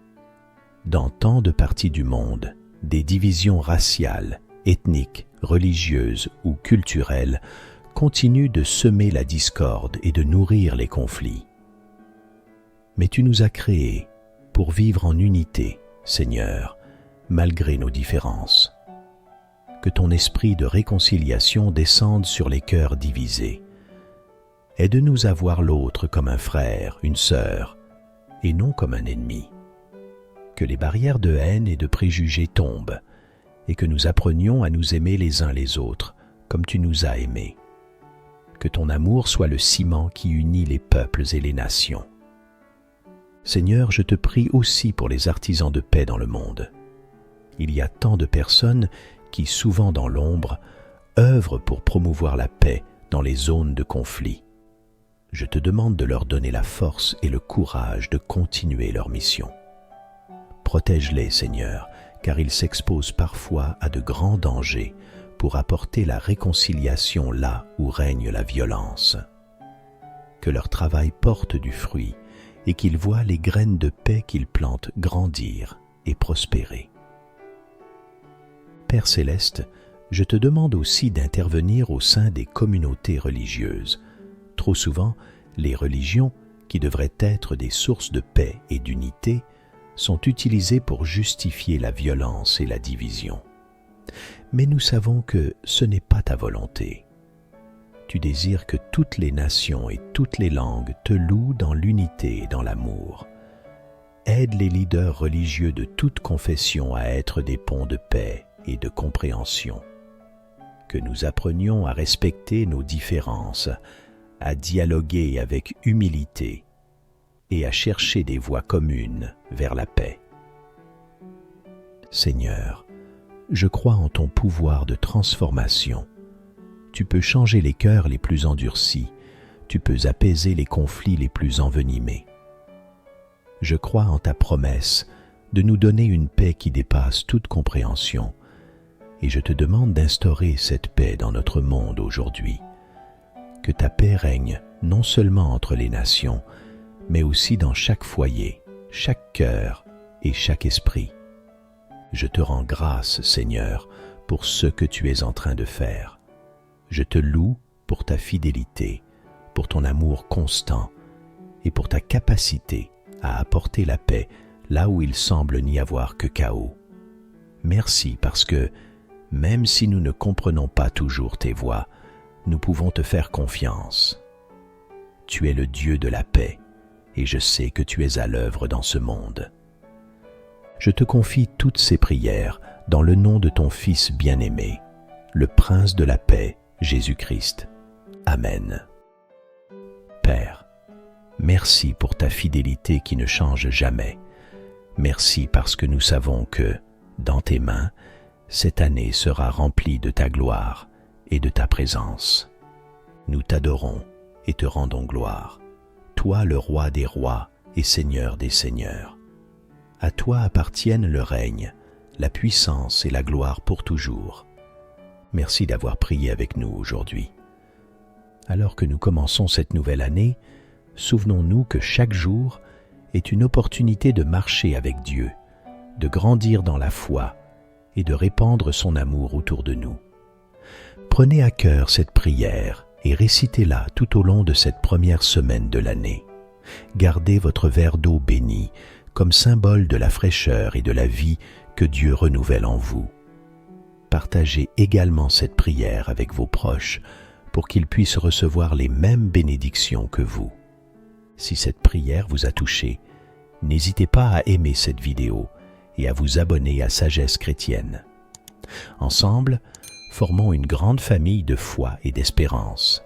Dans tant de parties du monde, des divisions raciales, ethniques, religieuses ou culturelles continuent de semer la discorde et de nourrir les conflits. Mais tu nous as créés pour vivre en unité, Seigneur, malgré nos différences. Que ton esprit de réconciliation descende sur les cœurs divisés. Aide-nous à voir l'autre comme un frère, une sœur, et non comme un ennemi. Que les barrières de haine et de préjugés tombent, et que nous apprenions à nous aimer les uns les autres, comme tu nous as aimés. Que ton amour soit le ciment qui unit les peuples et les nations. Seigneur, je te prie aussi pour les artisans de paix dans le monde. Il y a tant de personnes qui, souvent dans l'ombre, œuvrent pour promouvoir la paix dans les zones de conflit. Je te demande de leur donner la force et le courage de continuer leur mission. Protège-les, Seigneur, car ils s'exposent parfois à de grands dangers pour apporter la réconciliation là où règne la violence. Que leur travail porte du fruit et qu'ils voient les graines de paix qu'ils plantent grandir et prospérer. Père céleste, je te demande aussi d'intervenir au sein des communautés religieuses. Trop souvent, les religions, qui devraient être des sources de paix et d'unité, sont utilisées pour justifier la violence et la division. Mais nous savons que ce n'est pas ta volonté. Tu désires que toutes les nations et toutes les langues te louent dans l'unité et dans l'amour. Aide les leaders religieux de toute confession à être des ponts de paix et de compréhension. Que nous apprenions à respecter nos différences, à dialoguer avec humilité et à chercher des voies communes vers la paix. Seigneur, je crois en ton pouvoir de transformation. Tu peux changer les cœurs les plus endurcis, tu peux apaiser les conflits les plus envenimés. Je crois en ta promesse de nous donner une paix qui dépasse toute compréhension, et je te demande d'instaurer cette paix dans notre monde aujourd'hui. Que ta paix règne non seulement entre les nations, mais aussi dans chaque foyer, chaque cœur et chaque esprit. Je te rends grâce, Seigneur, pour ce que tu es en train de faire. Je te loue pour ta fidélité, pour ton amour constant et pour ta capacité à apporter la paix là où il semble n'y avoir que chaos. Merci parce que, même si nous ne comprenons pas toujours tes voies, nous pouvons te faire confiance. Tu es le Dieu de la paix et je sais que tu es à l'œuvre dans ce monde. Je te confie toutes ces prières dans le nom de ton Fils bien-aimé, le Prince de la paix, Jésus-Christ. Amen. Père, merci pour ta fidélité qui ne change jamais. Merci parce que nous savons que, dans tes mains, cette année sera remplie de ta gloire et de ta présence. Nous t'adorons et te rendons gloire, toi le roi des rois et seigneur des seigneurs. À toi appartiennent le règne, la puissance et la gloire pour toujours. Merci d'avoir prié avec nous aujourd'hui. Alors que nous commençons cette nouvelle année, souvenons-nous que chaque jour est une opportunité de marcher avec Dieu, de grandir dans la foi et de répandre son amour autour de nous. Prenez à cœur cette prière et récitez-la tout au long de cette première semaine de l'année. Gardez votre verre d'eau béni comme symbole de la fraîcheur et de la vie que Dieu renouvelle en vous. Partagez également cette prière avec vos proches pour qu'ils puissent recevoir les mêmes bénédictions que vous. Si cette prière vous a touché, n'hésitez pas à aimer cette vidéo et à vous abonner à Sagesse Chrétienne. Ensemble, formons une grande famille de foi et d'espérance.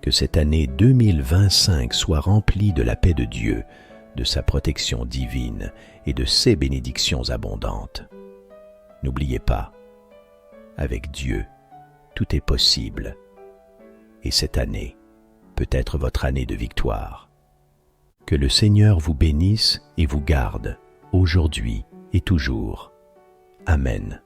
Que cette année 2025 soit remplie de la paix de Dieu, de sa protection divine et de ses bénédictions abondantes. N'oubliez pas, avec Dieu, tout est possible. Et cette année peut être votre année de victoire. Que le Seigneur vous bénisse et vous garde, aujourd'hui et toujours. Amen.